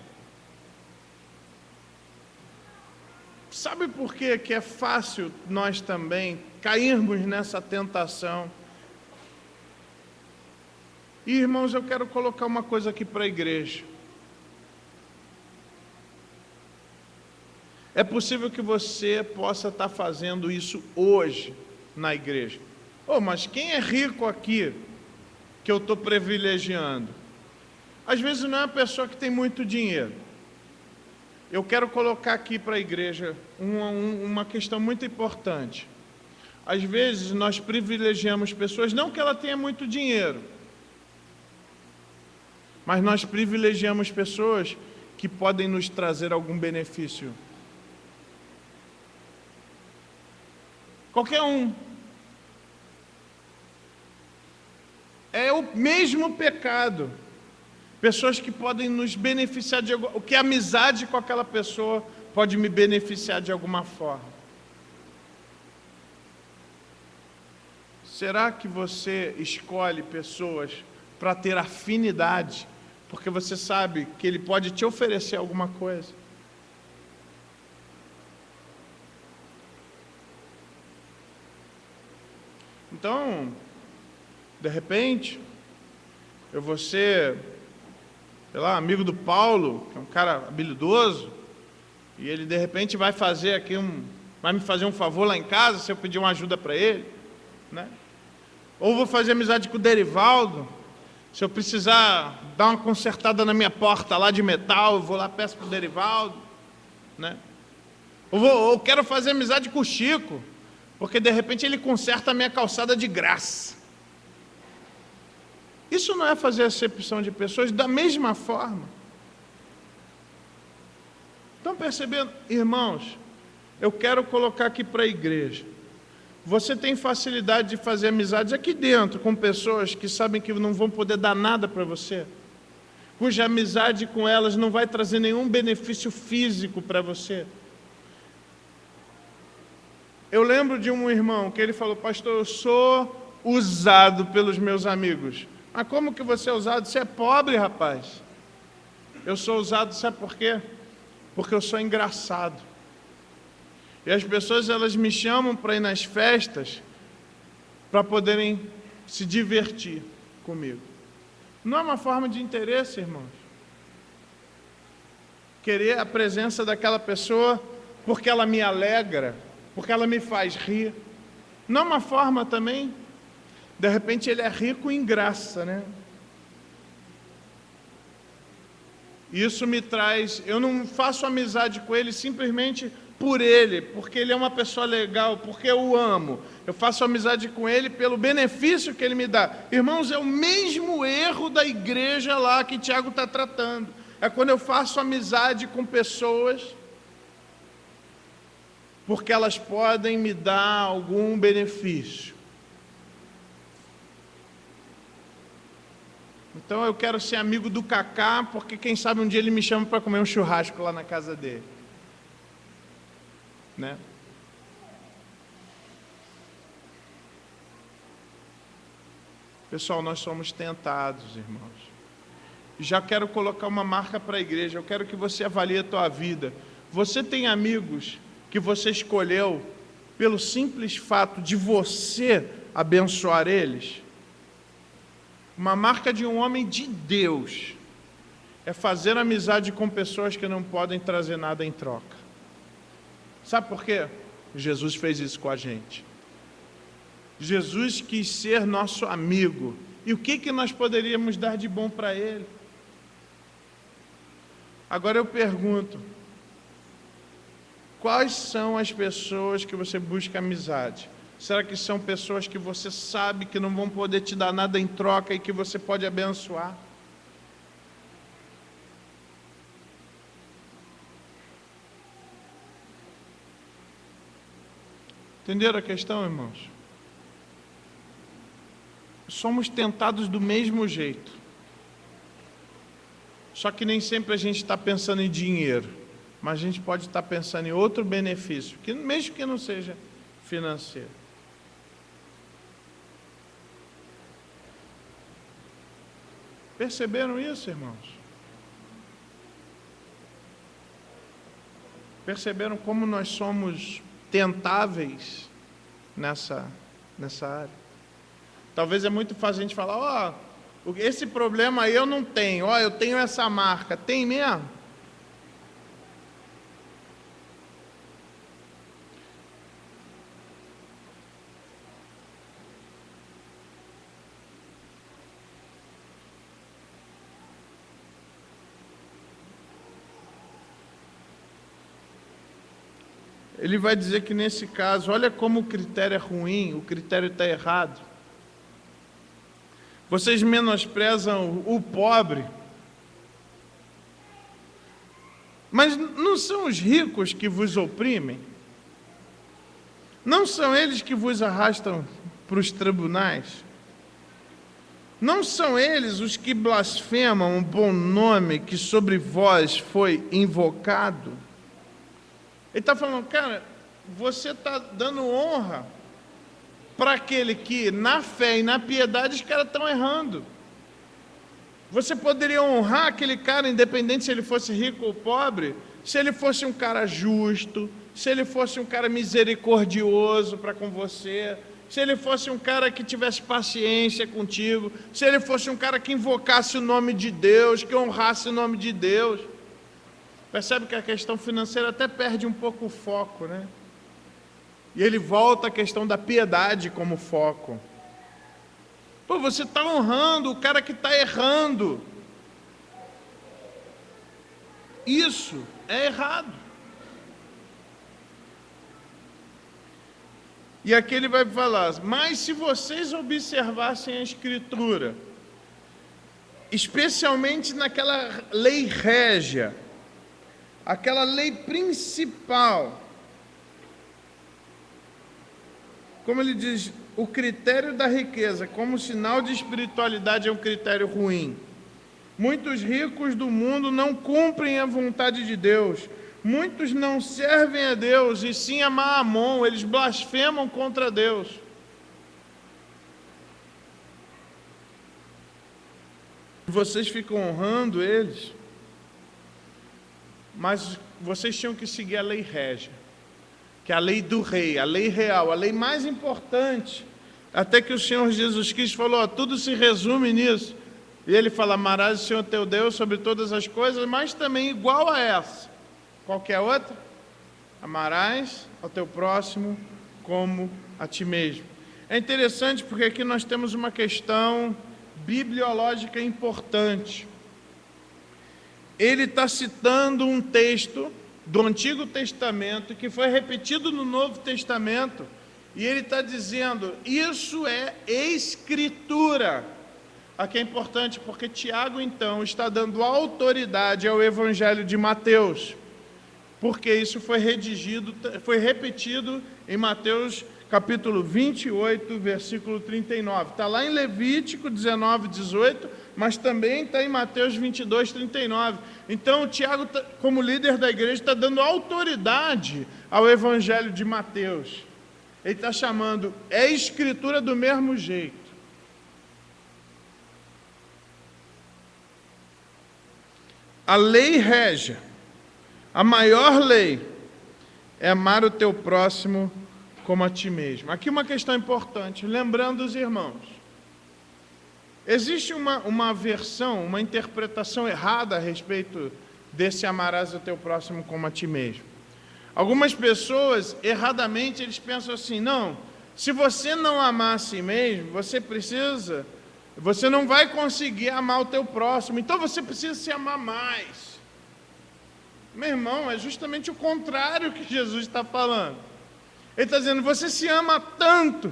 Speaker 6: Sabe por que é fácil nós também cairmos nessa tentação? E, irmãos, eu quero colocar uma coisa aqui para a igreja. É possível que você possa estar fazendo isso hoje na igreja. Oh, mas quem é rico aqui que eu estou privilegiando? Às vezes não é uma pessoa que tem muito dinheiro. Eu quero colocar aqui para a igreja uma questão muito importante. Às vezes nós privilegiamos pessoas, não que ela tenha muito dinheiro, mas nós privilegiamos pessoas que podem nos trazer algum benefício. Qualquer um. É o mesmo pecado. Pessoas que podem nos beneficiar de algo, que a amizade com aquela pessoa pode me beneficiar de alguma forma. Será que você escolhe pessoas para ter afinidade, porque você sabe que ele pode te oferecer alguma coisa? Então, de repente, eu vou ser, sei lá, amigo do Paulo, que é um cara habilidoso, e ele de repente vai fazer aqui vai me fazer um favor lá em casa, se eu pedir uma ajuda para ele, né? Ou vou fazer amizade com o Derivaldo, se eu precisar dar uma consertada na minha porta lá de metal, eu vou lá, peço para o Derivaldo, né? Ou quero fazer amizade com o Chico, porque de repente ele conserta a minha calçada de graça. Isso não é fazer acepção de pessoas da mesma forma. Estão percebendo? Irmãos, eu quero colocar aqui para a igreja. Você tem facilidade de fazer amizades aqui dentro com pessoas que sabem que não vão poder dar nada para você, cuja amizade com elas não vai trazer nenhum benefício físico para você. Eu lembro de um irmão que ele falou: pastor, eu sou usado pelos meus amigos. Mas como que você é usado? Você é pobre, rapaz. Eu sou usado, sabe por quê? Porque eu sou engraçado. E as pessoas, elas me chamam para ir nas festas para poderem se divertir comigo. Não é uma forma de interesse, irmãos. Querer a presença daquela pessoa porque ela me alegra, porque ela me faz rir. Não é uma forma também. De repente ele é rico em graça, né? Isso me traz... Eu não faço amizade com ele simplesmente por ele, porque ele é uma pessoa legal, porque eu o amo. Eu faço amizade com ele pelo benefício que ele me dá. Irmãos, é o mesmo erro da igreja lá que Tiago está tratando. É quando eu faço amizade com pessoas porque elas podem me dar algum benefício. Então eu quero ser amigo do Cacá, porque quem sabe um dia ele me chama para comer um churrasco lá na casa dele. Né? Pessoal, nós somos tentados, irmãos. Já quero colocar uma marca para a igreja. Eu quero que você avalie a tua vida. Você tem amigos que você escolheu pelo simples fato de você abençoar eles? Uma marca de um homem de Deus é fazer amizade com pessoas que não podem trazer nada em troca. Sabe por quê? Jesus fez isso com a gente. Jesus quis ser nosso amigo. E o que nós poderíamos dar de bom para ele? Agora eu pergunto, quais são as pessoas que você busca amizade? Será que são pessoas que você sabe que não vão poder te dar nada em troca e que você pode abençoar? Entenderam a questão, irmãos? somos tentados do mesmo jeito. Só que nem sempre a gente está pensando em dinheiro, mas a gente pode estar pensando em outro benefício, que mesmo que não seja financeiro. Perceberam isso, irmãos? Perceberam como nós somos tentáveis nessa área? Talvez é muito fácil a gente falar, esse problema aí eu não tenho, eu tenho essa marca. Tem mesmo? Ele vai dizer que nesse caso, olha como o critério é ruim, o critério está errado. Vocês menosprezam o pobre, mas não são os ricos que vos oprimem? Não são eles que vos arrastam para os tribunais? Não são eles os que blasfemam o bom nome que sobre vós foi invocado? Ele está falando, cara, você está dando honra para aquele que, na fé e na piedade, os caras estão errando. Você poderia honrar aquele cara, independente se ele fosse rico ou pobre, se ele fosse um cara justo, se ele fosse um cara misericordioso para com você, se ele fosse um cara que tivesse paciência contigo, se ele fosse um cara que invocasse o nome de Deus, que honrasse o nome de Deus. Percebe que a questão financeira até perde um pouco o foco, né? E ele volta à questão da piedade como foco. Você está honrando o cara que está errando. Isso é errado. E aqui ele vai falar, mas se vocês observassem a Escritura, especialmente naquela lei régia, aquela lei principal, como ele diz, o critério da riqueza como sinal de espiritualidade é um critério ruim. Muitos ricos do mundo não cumprem a vontade de Deus. Muitos não servem a Deus, e sim a Maamon, eles blasfemam contra Deus. Vocês ficam honrando eles, mas vocês tinham que seguir a lei régia, que é a lei do rei, a lei real, a lei mais importante. Até que o Senhor Jesus Cristo falou, tudo se resume nisso. E ele fala, amarás o Senhor teu Deus sobre todas as coisas, mas também igual a essa. Qualquer outra? Amarás ao teu próximo como a ti mesmo. É interessante porque aqui nós temos uma questão bibliológica importante. Ele está citando um texto do Antigo Testamento que foi repetido no Novo Testamento, e ele está dizendo, isso é Escritura. Aqui é importante porque Tiago então está dando autoridade ao Evangelho de Mateus, porque isso foi repetido em Mateus capítulo 28, versículo 39. Está lá em Levítico 19, 18, mas também está em Mateus 22, 39. Então, Tiago, como líder da igreja, está dando autoridade ao Evangelho de Mateus. Ele está chamando, é Escritura do mesmo jeito. A lei régia, a maior lei, é amar o teu próximo como a ti mesmo. Aqui uma questão importante, lembrando os irmãos. Existe uma versão, uma interpretação errada a respeito desse amarás o teu próximo como a ti mesmo. Algumas pessoas, erradamente, eles pensam assim, não, se você não amar a si mesmo, você não vai conseguir amar o teu próximo, então você precisa se amar mais. Meu irmão, é justamente o contrário que Jesus está falando. Ele está dizendo, você se ama tanto,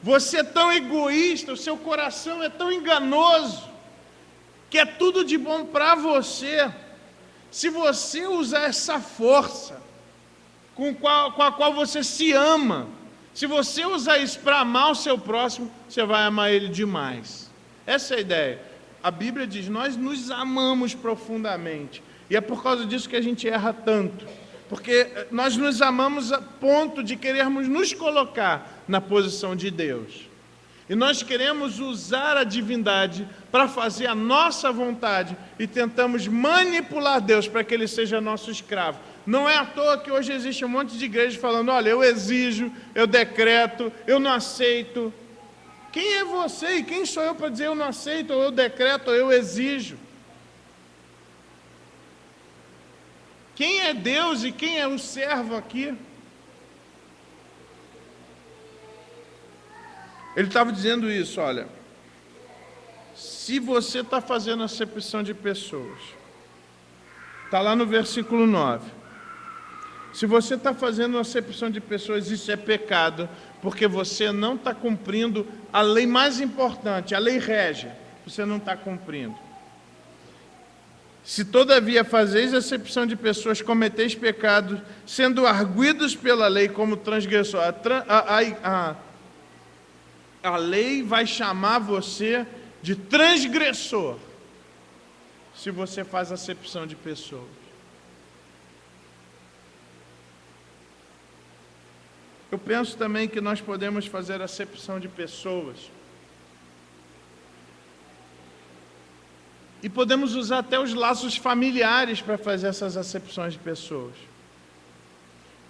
Speaker 6: você é tão egoísta, o seu coração é tão enganoso, que é tudo de bom para você. Se você usar essa força com a qual você se ama, Se você usar isso para amar o seu próximo, você vai amar ele demais. Essa é a ideia. A Bíblia diz, nós nos amamos profundamente. E é por causa disso que a gente erra tanto. Porque nós nos amamos a ponto de querermos nos colocar na posição de Deus. E nós queremos usar a divindade para fazer a nossa vontade e tentamos manipular Deus para que Ele seja nosso escravo. Não é à toa que hoje existe um monte de igrejas falando, olha, eu exijo, eu decreto, eu não aceito. Quem é você e quem sou eu para dizer eu não aceito, ou eu decreto, ou eu exijo? Quem é Deus e quem é o servo aqui? Ele estava dizendo isso, olha, se você está fazendo acepção de pessoas, está lá no versículo 9, se você está fazendo acepção de pessoas, isso é pecado, porque você não está cumprindo a lei mais importante, a lei régia, você não está cumprindo. Se todavia fazeis acepção de pessoas, cometeis pecado, sendo arguidos pela lei como transgressor, a lei vai chamar você de transgressor, se você faz acepção de pessoas. Eu penso também que nós podemos fazer acepção de pessoas. E podemos usar até os laços familiares para fazer essas acepções de pessoas.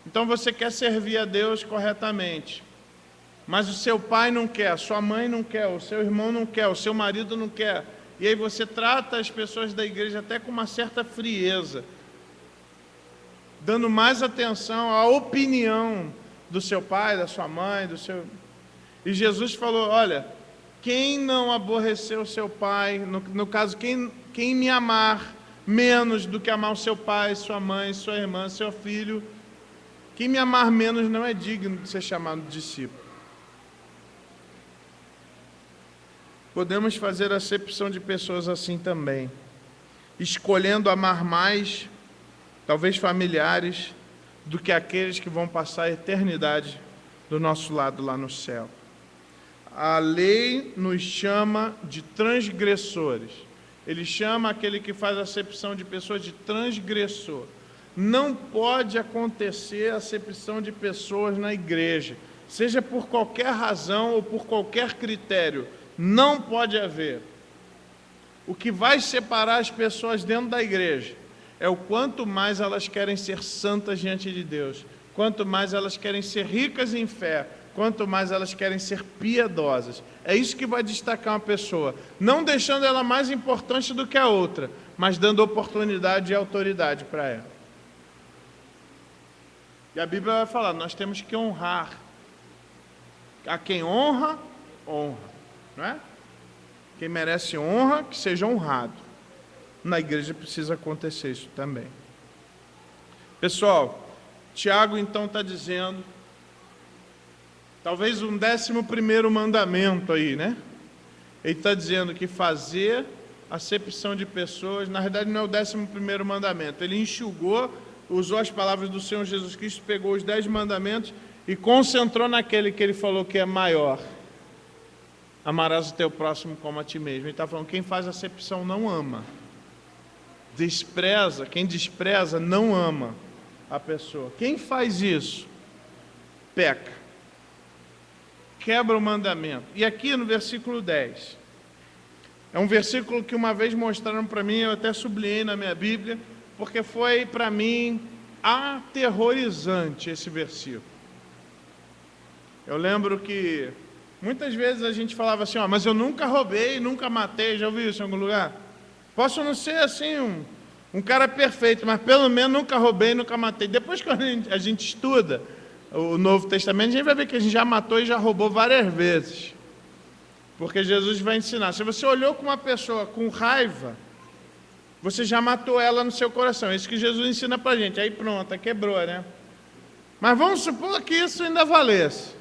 Speaker 6: Então você quer servir a Deus corretamente, mas o seu pai não quer, a sua mãe não quer, o seu irmão não quer, o seu marido não quer. E aí você trata as pessoas da igreja até com uma certa frieza, dando mais atenção à opinião do seu pai, da sua mãe, do seu... E Jesus falou, olha, quem não aborreceu o seu pai, no caso, quem me amar menos do que amar o seu pai, sua mãe, sua irmã, seu filho, quem me amar menos não é digno de ser chamado discípulo. Podemos fazer acepção de pessoas assim também, escolhendo amar mais, talvez familiares, do que aqueles que vão passar a eternidade do nosso lado lá no céu. A lei nos chama de transgressores. Ele chama aquele que faz acepção de pessoas de transgressor. Não pode acontecer acepção de pessoas na igreja, seja por qualquer razão ou por qualquer critério. Não pode haver. O que vai separar as pessoas dentro da igreja é o quanto mais elas querem ser santas diante de Deus, quanto mais elas querem ser ricas em fé, quanto mais elas querem ser piedosas. É isso que vai destacar uma pessoa, não deixando ela mais importante do que a outra, mas dando oportunidade e autoridade para ela. E a Bíblia vai falar, nós temos que honrar. A quem honra, honra. Não é? Quem merece honra, que seja honrado. Na igreja precisa acontecer isso também. Pessoal, Tiago então está dizendo, talvez um 11º mandamento aí, né? Ele está dizendo que fazer acepção de pessoas, na verdade não é o 11º mandamento, ele enxugou, usou as palavras do Senhor Jesus Cristo, pegou os 10 mandamentos e concentrou naquele que ele falou que é maior. Amarás o teu próximo como a ti mesmo. Ele está falando, quem faz acepção não ama. Despreza, quem despreza não ama a pessoa. Quem faz isso, peca. Quebra o mandamento. E aqui no versículo 10, é um versículo que uma vez mostraram para mim, eu até sublinhei na minha Bíblia, porque foi para mim aterrorizante esse versículo. Eu lembro que muitas vezes a gente falava assim, mas eu nunca roubei, nunca matei, já ouviu isso em algum lugar? Posso não ser assim um cara perfeito, mas pelo menos nunca roubei, nunca matei. Depois que a gente estuda o Novo Testamento, a gente vai ver que a gente já matou e já roubou várias vezes. Porque Jesus vai ensinar, se você olhou com uma pessoa com raiva, você já matou ela no seu coração. É isso que Jesus ensina pra gente. Aí pronto, quebrou, né? Mas vamos supor que isso ainda valesse.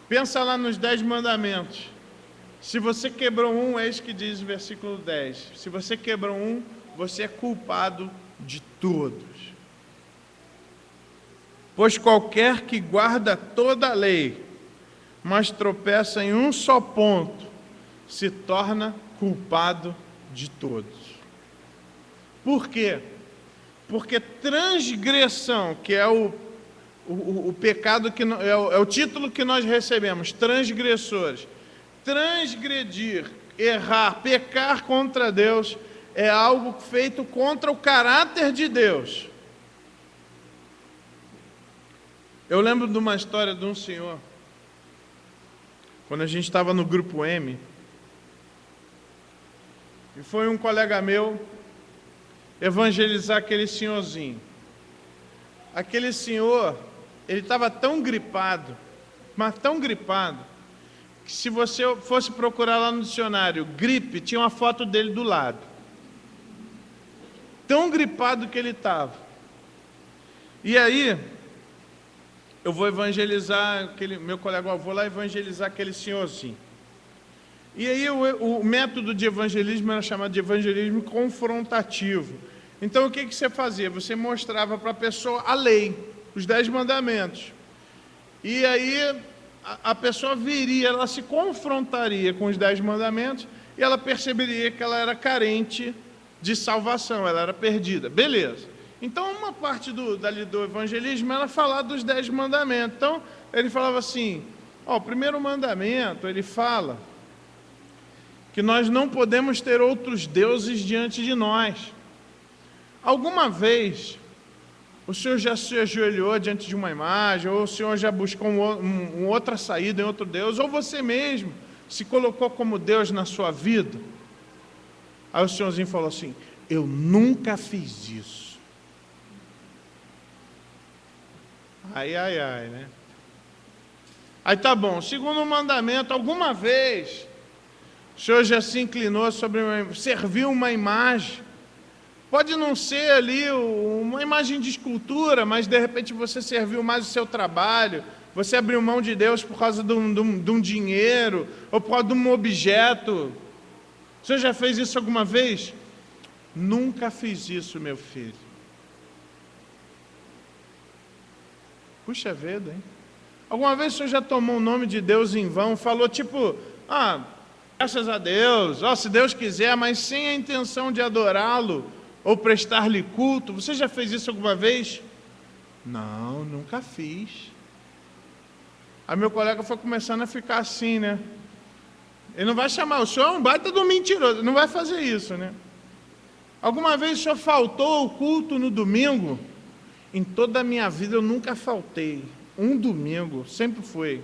Speaker 6: Pensa lá nos 10 mandamentos. Se você quebrou um, é isso que diz o versículo 10. Se você quebrou um, você é culpado de todos. Pois qualquer que guarda toda a lei, mas tropeça em um só ponto, se torna culpado de todos. Por quê? Porque transgressão, que é o pecado, que é o título que nós recebemos, transgressores, transgredir, errar, pecar contra Deus, é algo feito contra o caráter de Deus. Eu lembro de uma história de um senhor, quando a gente estava no grupo M, e foi um colega meu evangelizar aquele senhorzinho. Aquele senhor, ele estava tão gripado, mas tão gripado, que se você fosse procurar lá no dicionário, gripe, tinha uma foto dele do lado. Tão gripado que ele estava. E aí, eu vou evangelizar, meu colega, eu vou lá evangelizar aquele senhorzinho. E aí o método de evangelismo era chamado de evangelismo confrontativo. Então o que você fazia? Você mostrava para a pessoa a lei, os 10 mandamentos. E aí a pessoa viria, ela se confrontaria com os 10 mandamentos e ela perceberia que ela era carente de salvação, ela era perdida. Beleza. Então uma parte do evangelismo era falar dos 10 mandamentos. Então ele falava assim, o primeiro mandamento, ele fala que nós não podemos ter outros deuses diante de nós. Alguma vez, o senhor já se ajoelhou diante de uma imagem, ou o senhor já buscou uma outra saída em outro Deus, ou você mesmo se colocou como Deus na sua vida? Aí o senhorzinho falou assim, eu nunca fiz isso. Ai, né? Aí tá bom, segundo mandamento, alguma vez o senhor já se inclinou serviu uma imagem? Pode não ser ali uma imagem de escultura, mas de repente você serviu mais o seu trabalho, você abriu mão de Deus por causa de um dinheiro, ou por causa de um objeto. O senhor já fez isso alguma vez? Nunca fiz isso, meu filho. Puxa vida, hein? Alguma vez o senhor já tomou o nome de Deus em vão, falou tipo, graças a Deus, se Deus quiser, mas sem a intenção de adorá-lo, ou prestar-lhe culto? Você já fez isso alguma vez? Não, nunca fiz. Aí meu colega foi começando a ficar assim, né? Ele não vai chamar, o senhor é um baita do mentiroso, não vai fazer isso, né? Alguma vez o senhor faltou o culto no domingo? Em toda a minha vida eu nunca faltei. Um domingo, sempre foi.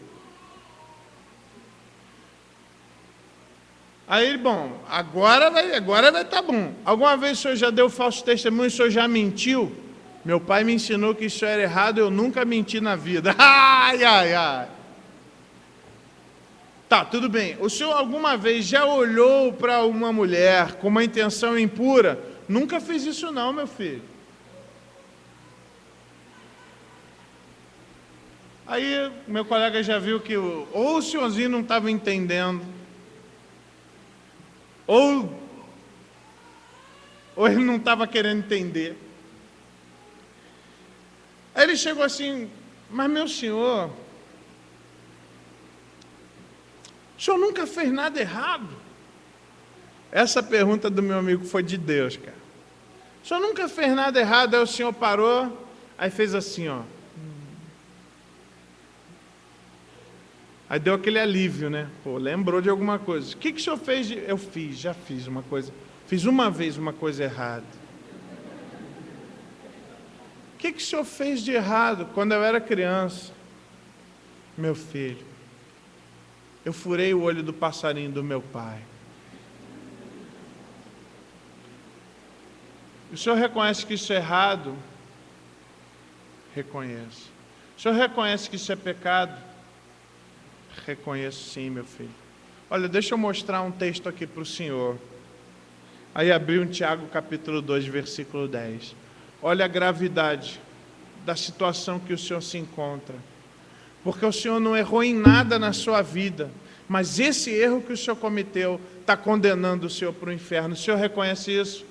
Speaker 6: Aí, bom, agora vai estar bom. Alguma vez o senhor já deu falso testemunho, o senhor já mentiu? Meu pai me ensinou que isso era errado, eu nunca menti na vida. Ai. Tá, tudo bem. O senhor alguma vez já olhou para uma mulher com uma intenção impura? Nunca fiz isso não, meu filho. Aí, meu colega já viu que ou o senhorzinho não estava entendendo, ou ele não estava querendo entender. Aí ele chegou assim, mas meu senhor, o senhor nunca fez nada errado? Essa pergunta do meu amigo foi de Deus, cara. O senhor nunca fez nada errado? Aí o senhor parou, aí fez assim, Aí deu aquele alívio, né? Lembrou de alguma coisa. O que o senhor fez? Eu já fiz uma coisa. Fiz uma vez uma coisa errada. O que o senhor fez de errado quando eu era criança? Meu filho, eu furei o olho do passarinho do meu pai. O senhor reconhece que isso é errado? Reconheço. O senhor reconhece que isso é pecado? Reconheço sim, meu filho. Olha, deixa eu mostrar um texto aqui para o senhor. Aí abriu em Tiago capítulo 2, versículo 10. Olha a gravidade da situação que o senhor se encontra. Porque o senhor não errou em nada na sua vida, mas esse erro que o senhor cometeu está condenando o senhor para o inferno. O senhor reconhece isso?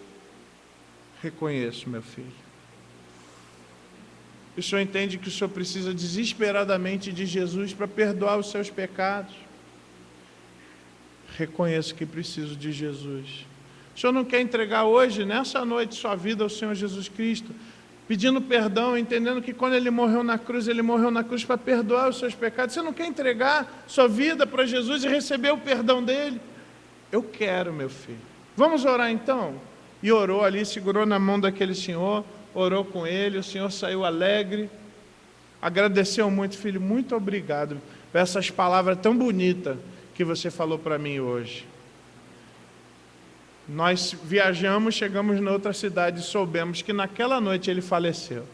Speaker 6: Reconheço, meu filho. E o senhor entende que o senhor precisa desesperadamente de Jesus para perdoar os seus pecados. Reconheço que preciso de Jesus. O senhor não quer entregar hoje, nessa noite, sua vida ao Senhor Jesus Cristo, pedindo perdão, entendendo que quando Ele morreu na cruz para perdoar os seus pecados. Você não quer entregar sua vida para Jesus e receber o perdão dEle? Eu quero, meu filho. Vamos orar então? E orou ali, segurou na mão daquele senhor, orou com ele, o senhor saiu alegre, agradeceu muito, filho, muito obrigado por essas palavras tão bonitas que você falou para mim hoje. Nós viajamos, chegamos na outra cidade e soubemos que naquela noite ele faleceu.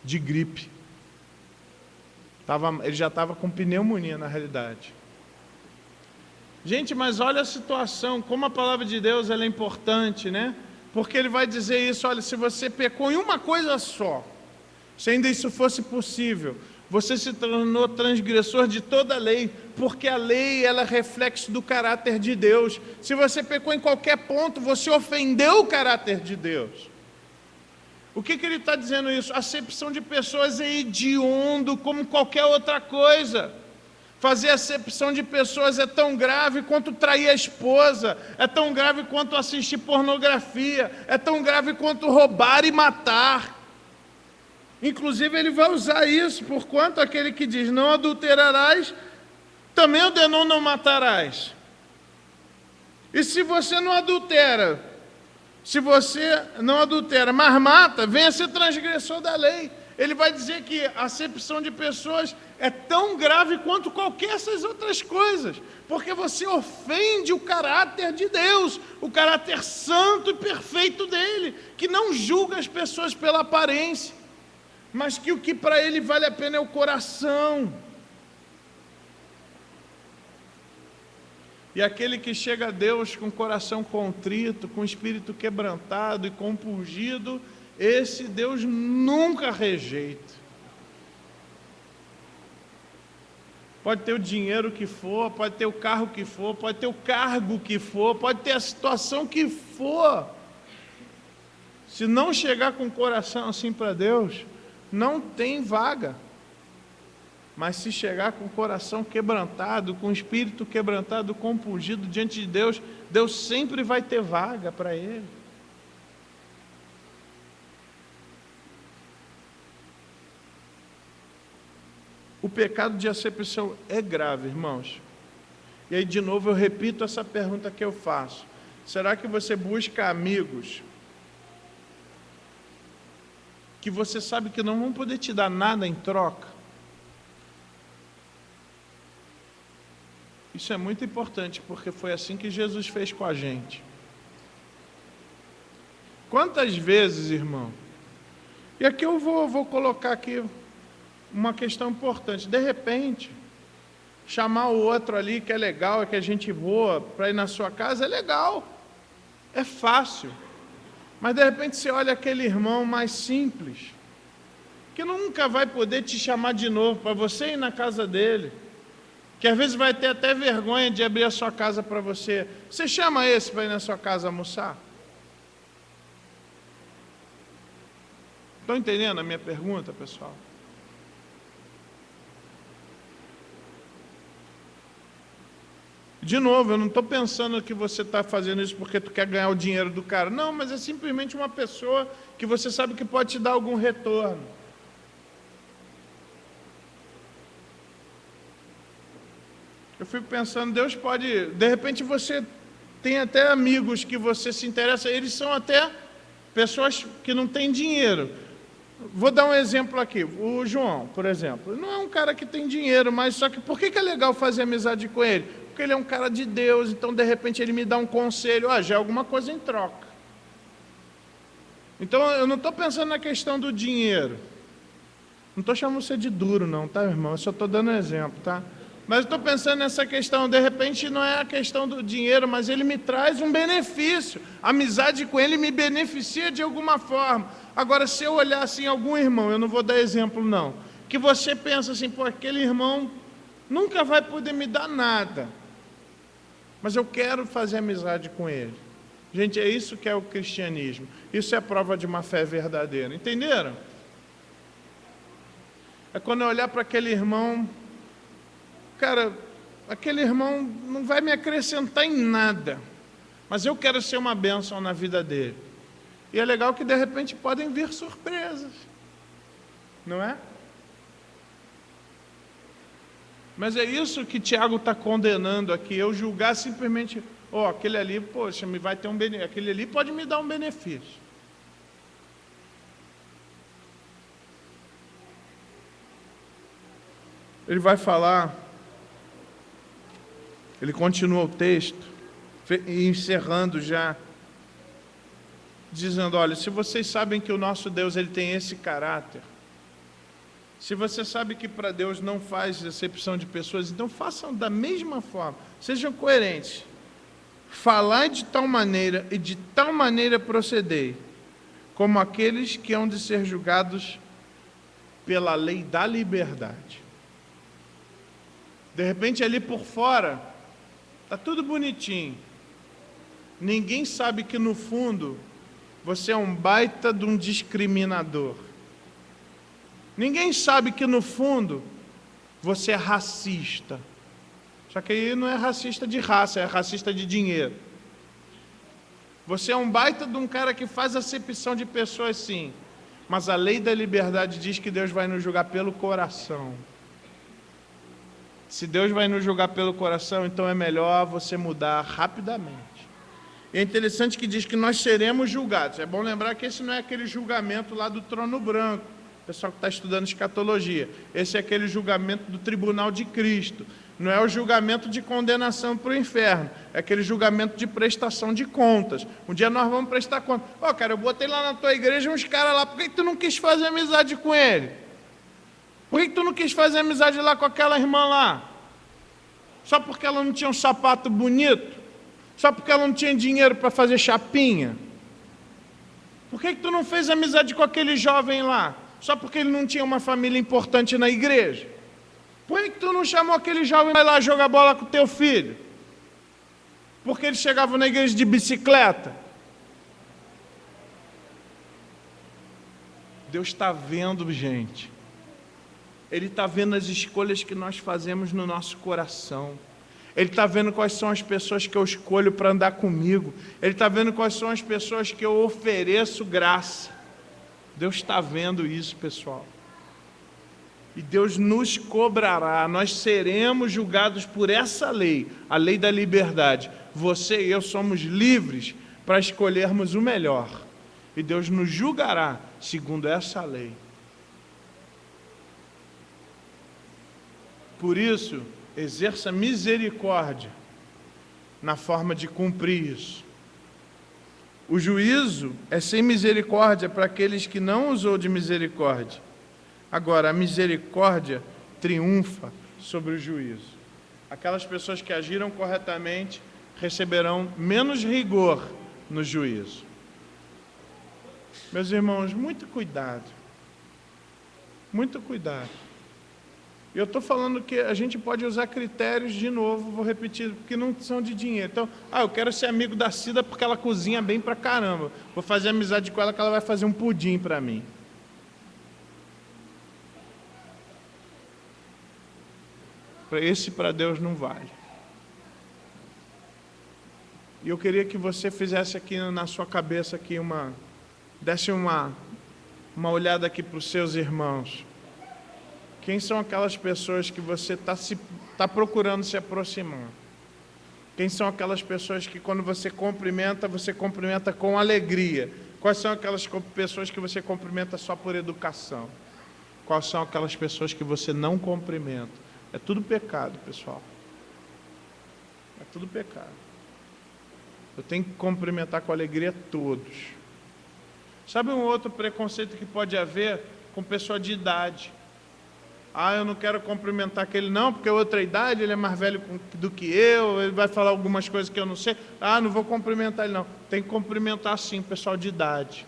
Speaker 6: De gripe. Ele já estava com pneumonia na realidade. Gente, mas olha a situação, como a palavra de Deus ela é importante, né? Porque ele vai dizer isso, olha, se você pecou em uma coisa só, se ainda isso fosse possível, você se tornou transgressor de toda a lei, porque a lei ela é reflexo do caráter de Deus. Se você pecou em qualquer ponto, você ofendeu o caráter de Deus. O que ele está dizendo isso? A acepção de pessoas é hediondo como qualquer outra coisa. Fazer acepção de pessoas é tão grave quanto trair a esposa, é tão grave quanto assistir pornografia, é tão grave quanto roubar e matar. Inclusive ele vai usar isso, porquanto aquele que diz não adulterarás, também ordenou não matarás. E se você não adultera, mas mata, venha ser transgressor da lei. Ele vai dizer que a acepção de pessoas é tão grave quanto qualquer essas outras coisas, porque você ofende o caráter de Deus, o caráter santo e perfeito dele, que não julga as pessoas pela aparência, mas que o que para ele vale a pena é o coração. E aquele que chega a Deus com o coração contrito, com o espírito quebrantado e compungido, esse Deus nunca rejeita. Pode ter o dinheiro que for, pode ter o carro que for, pode ter o cargo que for, pode ter a situação que for. Se não chegar com o coração assim para Deus, não tem vaga. Mas se chegar com o coração quebrantado, com o espírito quebrantado, compungido diante de Deus, Deus sempre vai ter vaga para ele. O pecado de acepção é grave, irmãos. E aí, de novo, eu repito essa pergunta que eu faço. Será que você busca amigos que você sabe que não vão poder te dar nada em troca? Isso é muito importante, porque foi assim que Jesus fez com a gente. Quantas vezes, irmão? E aqui eu vou colocar aqui uma questão importante. De repente, chamar o outro ali que é legal, que é gente boa, para ir na sua casa, é legal. É fácil. Mas de repente você olha aquele irmão mais simples, que nunca vai poder te chamar de novo para você ir na casa dele, que às vezes vai ter até vergonha de abrir a sua casa para você. Você chama esse para ir na sua casa almoçar? Estão entendendo a minha pergunta, pessoal? De novo, eu não estou pensando que você está fazendo isso porque tu quer ganhar o dinheiro do cara. Não, mas é simplesmente uma pessoa que você sabe que pode te dar algum retorno. Eu fico pensando, Deus pode... De repente você tem até amigos que você se interessa, eles são até pessoas que não têm dinheiro. Vou dar um exemplo aqui. O João, por exemplo, não é um cara que tem dinheiro, mas só que por que é legal fazer amizade com ele? Porque ele é um cara de Deus, então de repente ele me dá um conselho, já é alguma coisa em troca. Então eu não estou pensando na questão do dinheiro. Não estou chamando você de duro não, tá, irmão? Eu só estou dando um exemplo, tá? Mas estou pensando nessa questão, de repente não é a questão do dinheiro, mas ele me traz um benefício. A amizade com ele me beneficia de alguma forma. Agora, se eu olhar assim algum irmão, eu não vou dar exemplo não, que você pensa assim, pô, aquele irmão nunca vai poder me dar nada, mas eu quero fazer amizade com ele. Gente, é isso que é o cristianismo. Isso é prova de uma fé verdadeira. Entenderam? É quando eu olhar para aquele irmão, cara, aquele irmão não vai me acrescentar em nada, mas eu quero ser uma bênção na vida dele. E é legal que de repente podem vir surpresas, não é? Mas é isso que Tiago está condenando aqui, eu julgar simplesmente, aquele ali, poxa, vai ter aquele ali pode me dar um benefício. Ele vai falar, ele continua o texto, encerrando já, dizendo, olha, se vocês sabem que o nosso Deus ele tem esse caráter, se você sabe que para Deus não faz acepção de pessoas, então façam da mesma forma, sejam coerentes, falai de tal maneira e de tal maneira procedei, como aqueles que hão de ser julgados pela lei da liberdade. De repente ali por fora, está tudo bonitinho. Ninguém sabe que no fundo você é um baita de um discriminador. Ninguém sabe que no fundo você é racista. Só que aí não é racista de raça, é racista de dinheiro. Você é um baita de um cara que faz acepção de pessoas sim. Mas a lei da liberdade diz que Deus vai nos julgar pelo coração. Se Deus vai nos julgar pelo coração, então é melhor você mudar rapidamente. E é interessante que diz que nós seremos julgados. É bom lembrar que esse não é aquele julgamento lá do trono branco, o pessoal que está estudando escatologia. Esse é aquele julgamento do tribunal de Cristo. Não é o julgamento de condenação para o inferno, é aquele julgamento de prestação de contas. Um dia nós vamos prestar conta. Cara, eu botei lá na tua igreja uns caras lá, por que tu não quis fazer amizade com ele? Por que tu não quis fazer amizade lá com aquela irmã lá? Só porque ela não tinha um sapato bonito? Só porque ela não tinha dinheiro para fazer chapinha? Por que tu não fez amizade com aquele jovem lá? Só porque ele não tinha uma família importante na igreja? Por que tu não chamou aquele jovem para ir lá jogar bola com teu filho? Porque ele chegava na igreja de bicicleta? Deus está vendo, gente. Ele está vendo as escolhas que nós fazemos no nosso coração. Ele está vendo quais são as pessoas que eu escolho para andar comigo. Ele está vendo quais são as pessoas que eu ofereço graça. Deus está vendo isso, pessoal. E Deus nos cobrará. Nós seremos julgados por essa lei, a lei da liberdade. Você e eu somos livres para escolhermos o melhor. E Deus nos julgará segundo essa lei. Por isso, exerça misericórdia na forma de cumprir isso. O juízo é sem misericórdia para aqueles que não usou de misericórdia. Agora, a misericórdia triunfa sobre o juízo. Aquelas pessoas que agiram corretamente receberão menos rigor no juízo. Meus irmãos, muito cuidado. Muito cuidado. Eu estou falando que a gente pode usar critérios, de novo, vou repetir, que não são de dinheiro. Então, eu quero ser amigo da Cida porque ela cozinha bem pra caramba. Vou fazer amizade com ela que ela vai fazer um pudim para mim. Esse para Deus não vale. E eu queria que você fizesse aqui na sua cabeça aqui desse uma olhada aqui para os seus irmãos. Quem são aquelas pessoas que você está procurando se aproximar? Quem são aquelas pessoas que quando você cumprimenta com alegria? Quais são aquelas pessoas que você cumprimenta só por educação? Quais são aquelas pessoas que você não cumprimenta? É tudo pecado, pessoal. É tudo pecado. Eu tenho que cumprimentar com alegria todos. Sabe um outro preconceito que pode haver com pessoa de idade? Eu não quero cumprimentar aquele não, porque é outra idade, ele é mais velho do que eu, ele vai falar algumas coisas que eu não sei. Não vou cumprimentar ele não. Tem que cumprimentar sim, pessoal de idade.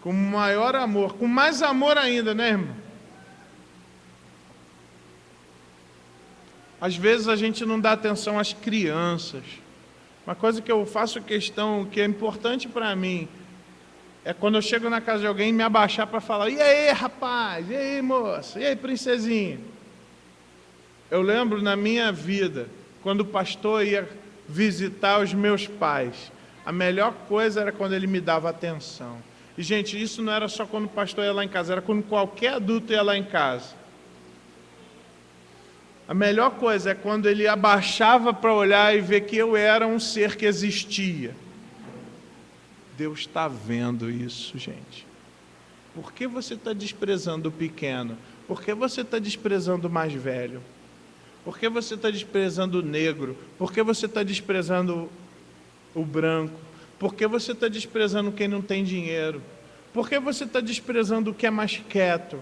Speaker 6: Com maior amor, com mais amor ainda, né, irmão? Às vezes a gente não dá atenção às crianças. Uma coisa que eu faço questão, que é importante para mim, é quando eu chego na casa de alguém, me abaixar para falar: e aí, rapaz? E aí, moça? E aí, princesinha? Eu lembro na minha vida, quando o pastor ia visitar os meus pais, a melhor coisa era quando ele me dava atenção. E, gente, isso não era só quando o pastor ia lá em casa, era quando qualquer adulto ia lá em casa. A melhor coisa é quando ele abaixava para olhar e ver que eu era um ser que existia. Deus está vendo isso, gente. Por que você está desprezando o pequeno? Por que você está desprezando o mais velho? Por que você está desprezando o negro? Por que você está desprezando o branco? Por que você está desprezando quem não tem dinheiro? Por que você está desprezando o que é mais quieto?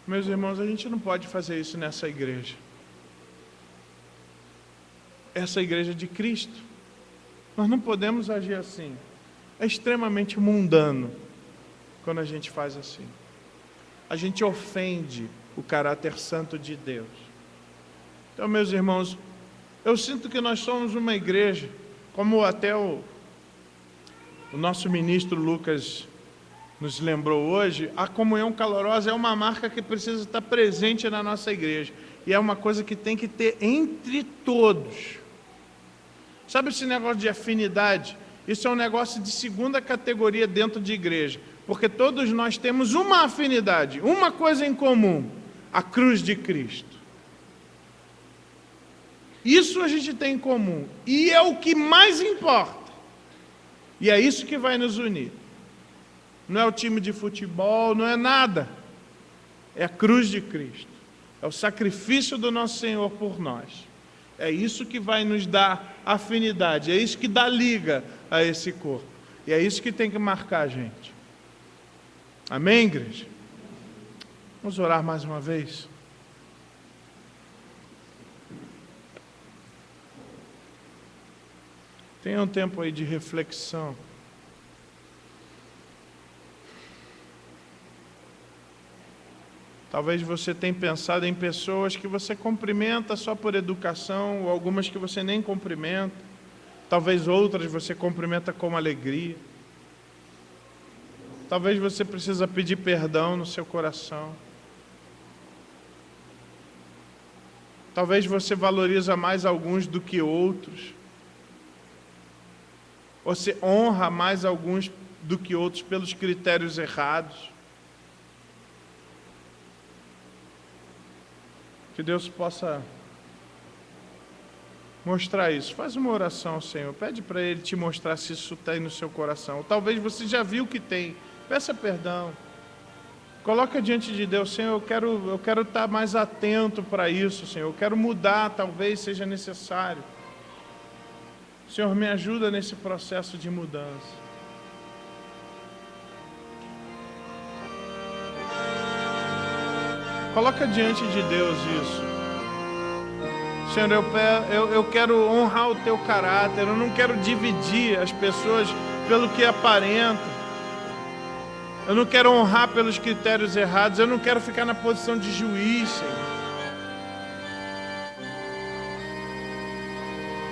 Speaker 6: Meus irmãos, a gente não pode fazer isso nessa igreja. Essa igreja de Cristo. Nós não podemos agir assim. É extremamente mundano quando a gente faz assim. A gente ofende o caráter santo de Deus. Então, meus irmãos, eu sinto que nós somos uma igreja, como até o nosso ministro Lucas nos lembrou hoje, a comunhão calorosa é uma marca que precisa estar presente na nossa igreja. E é uma coisa que tem que ter entre todos. Sabe esse negócio de afinidade? Isso é um negócio de segunda categoria dentro de igreja. Porque todos nós temos uma afinidade, uma coisa em comum: a cruz de Cristo. Isso a gente tem em comum. E é o que mais importa. E é isso que vai nos unir. Não é o time de futebol, não é nada. É a cruz de Cristo. É o sacrifício do nosso Senhor por nós. É isso que vai nos dar afinidade. É isso que dá liga a esse corpo. E é isso que tem que marcar a gente. Amém, igreja? Vamos orar mais uma vez. Tenha um tempo aí de reflexão. Talvez você tenha pensado em pessoas que você cumprimenta só por educação, ou algumas que você nem cumprimenta. Talvez outras você cumprimenta com alegria. Talvez você precisa pedir perdão no seu coração. Talvez você valoriza mais alguns do que outros. Você honra mais alguns do que outros pelos critérios errados. Que Deus possa mostrar isso. Faz uma oração ao Senhor. Pede para Ele te mostrar se isso está aí no seu coração. Talvez você já viu que tem. Peça perdão. Coloca diante de Deus: Senhor, eu quero estar mais atento para isso, Senhor. Eu quero mudar, talvez seja necessário. Senhor, me ajuda nesse processo de mudança. Coloca diante de Deus isso. Senhor, eu quero honrar o Teu caráter. Eu não quero dividir as pessoas pelo que aparenta. Eu não quero honrar pelos critérios errados. Eu não quero ficar na posição de juiz, Senhor.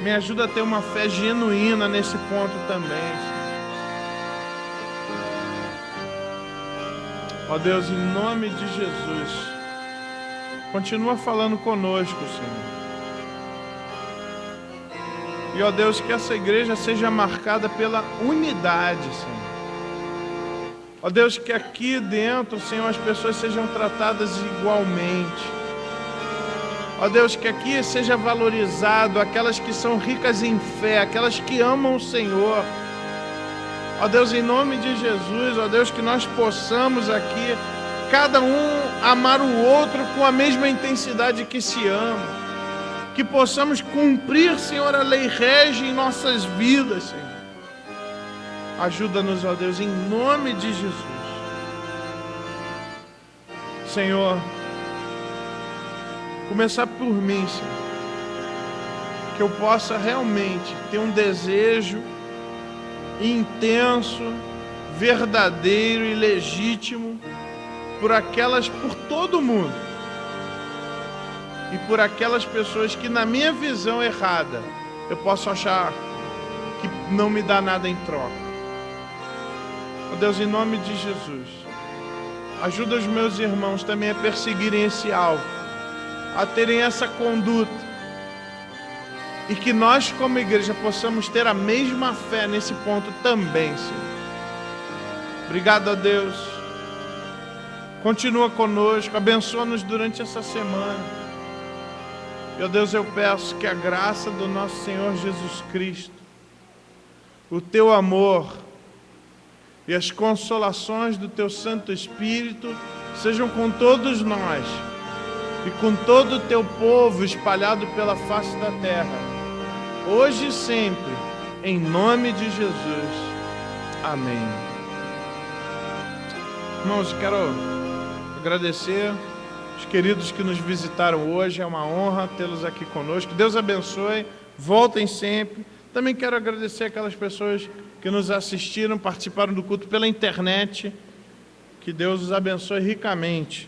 Speaker 6: Me ajuda a ter uma fé genuína nesse ponto também, Senhor. Ó Deus, em nome de Jesus, continua falando conosco, Senhor. E, ó Deus, que essa igreja seja marcada pela unidade, Senhor. Ó Deus, que aqui dentro, Senhor, as pessoas sejam tratadas igualmente. Ó Deus, que aqui seja valorizado aquelas que são ricas em fé, aquelas que amam o Senhor. Ó Deus, em nome de Jesus, ó Deus, que nós possamos aqui, cada um amar o outro com a mesma intensidade que se ama. Que possamos cumprir, Senhor, a lei rege em nossas vidas, Senhor. Ajuda-nos, ó Deus, em nome de Jesus. Senhor, começar por mim, Senhor. Que eu possa realmente ter um desejo intenso, verdadeiro e legítimo por todo mundo. e por aquelas pessoas que, na minha visão errada, eu posso achar que não me dá nada em troca. Ó Deus, em nome de Jesus, ajuda os meus irmãos também a perseguirem esse alvo, a terem essa conduta, e que nós, como igreja, possamos ter a mesma fé nesse ponto também, Senhor. Obrigado a Deus. Continua conosco, abençoa-nos durante essa semana. Meu Deus, eu peço que a graça do nosso Senhor Jesus Cristo, o Teu amor e as consolações do Teu Santo Espírito sejam com todos nós e com todo o Teu povo espalhado pela face da terra, hoje e sempre, em nome de Jesus. Amém. Irmãos, quero agradecer os queridos que nos visitaram hoje. É uma honra tê-los aqui conosco. Deus abençoe. Voltem sempre. Também quero agradecer aquelas pessoas que nos assistiram, participaram do culto pela internet. Que Deus os abençoe ricamente.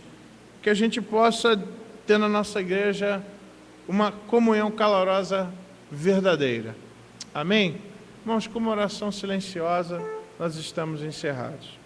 Speaker 6: Que a gente possa ter na nossa igreja uma comunhão calorosa verdadeira. Amém? Irmãos, com uma oração silenciosa, nós estamos encerrados.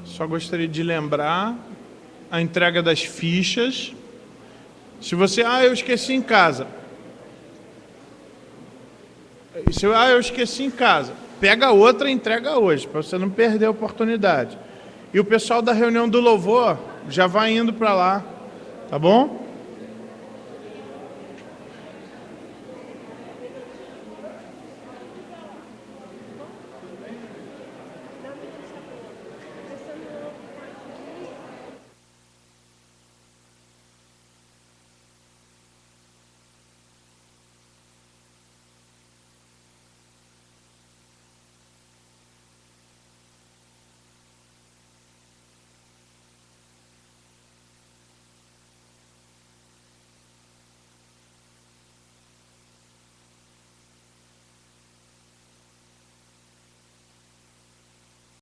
Speaker 6: Só gostaria de lembrar a entrega das fichas. Se você, eu esqueci em casa. Eu esqueci em casa. Pega outra e entrega hoje, para você não perder a oportunidade. E o pessoal da reunião do louvor já vai indo para lá, tá bom?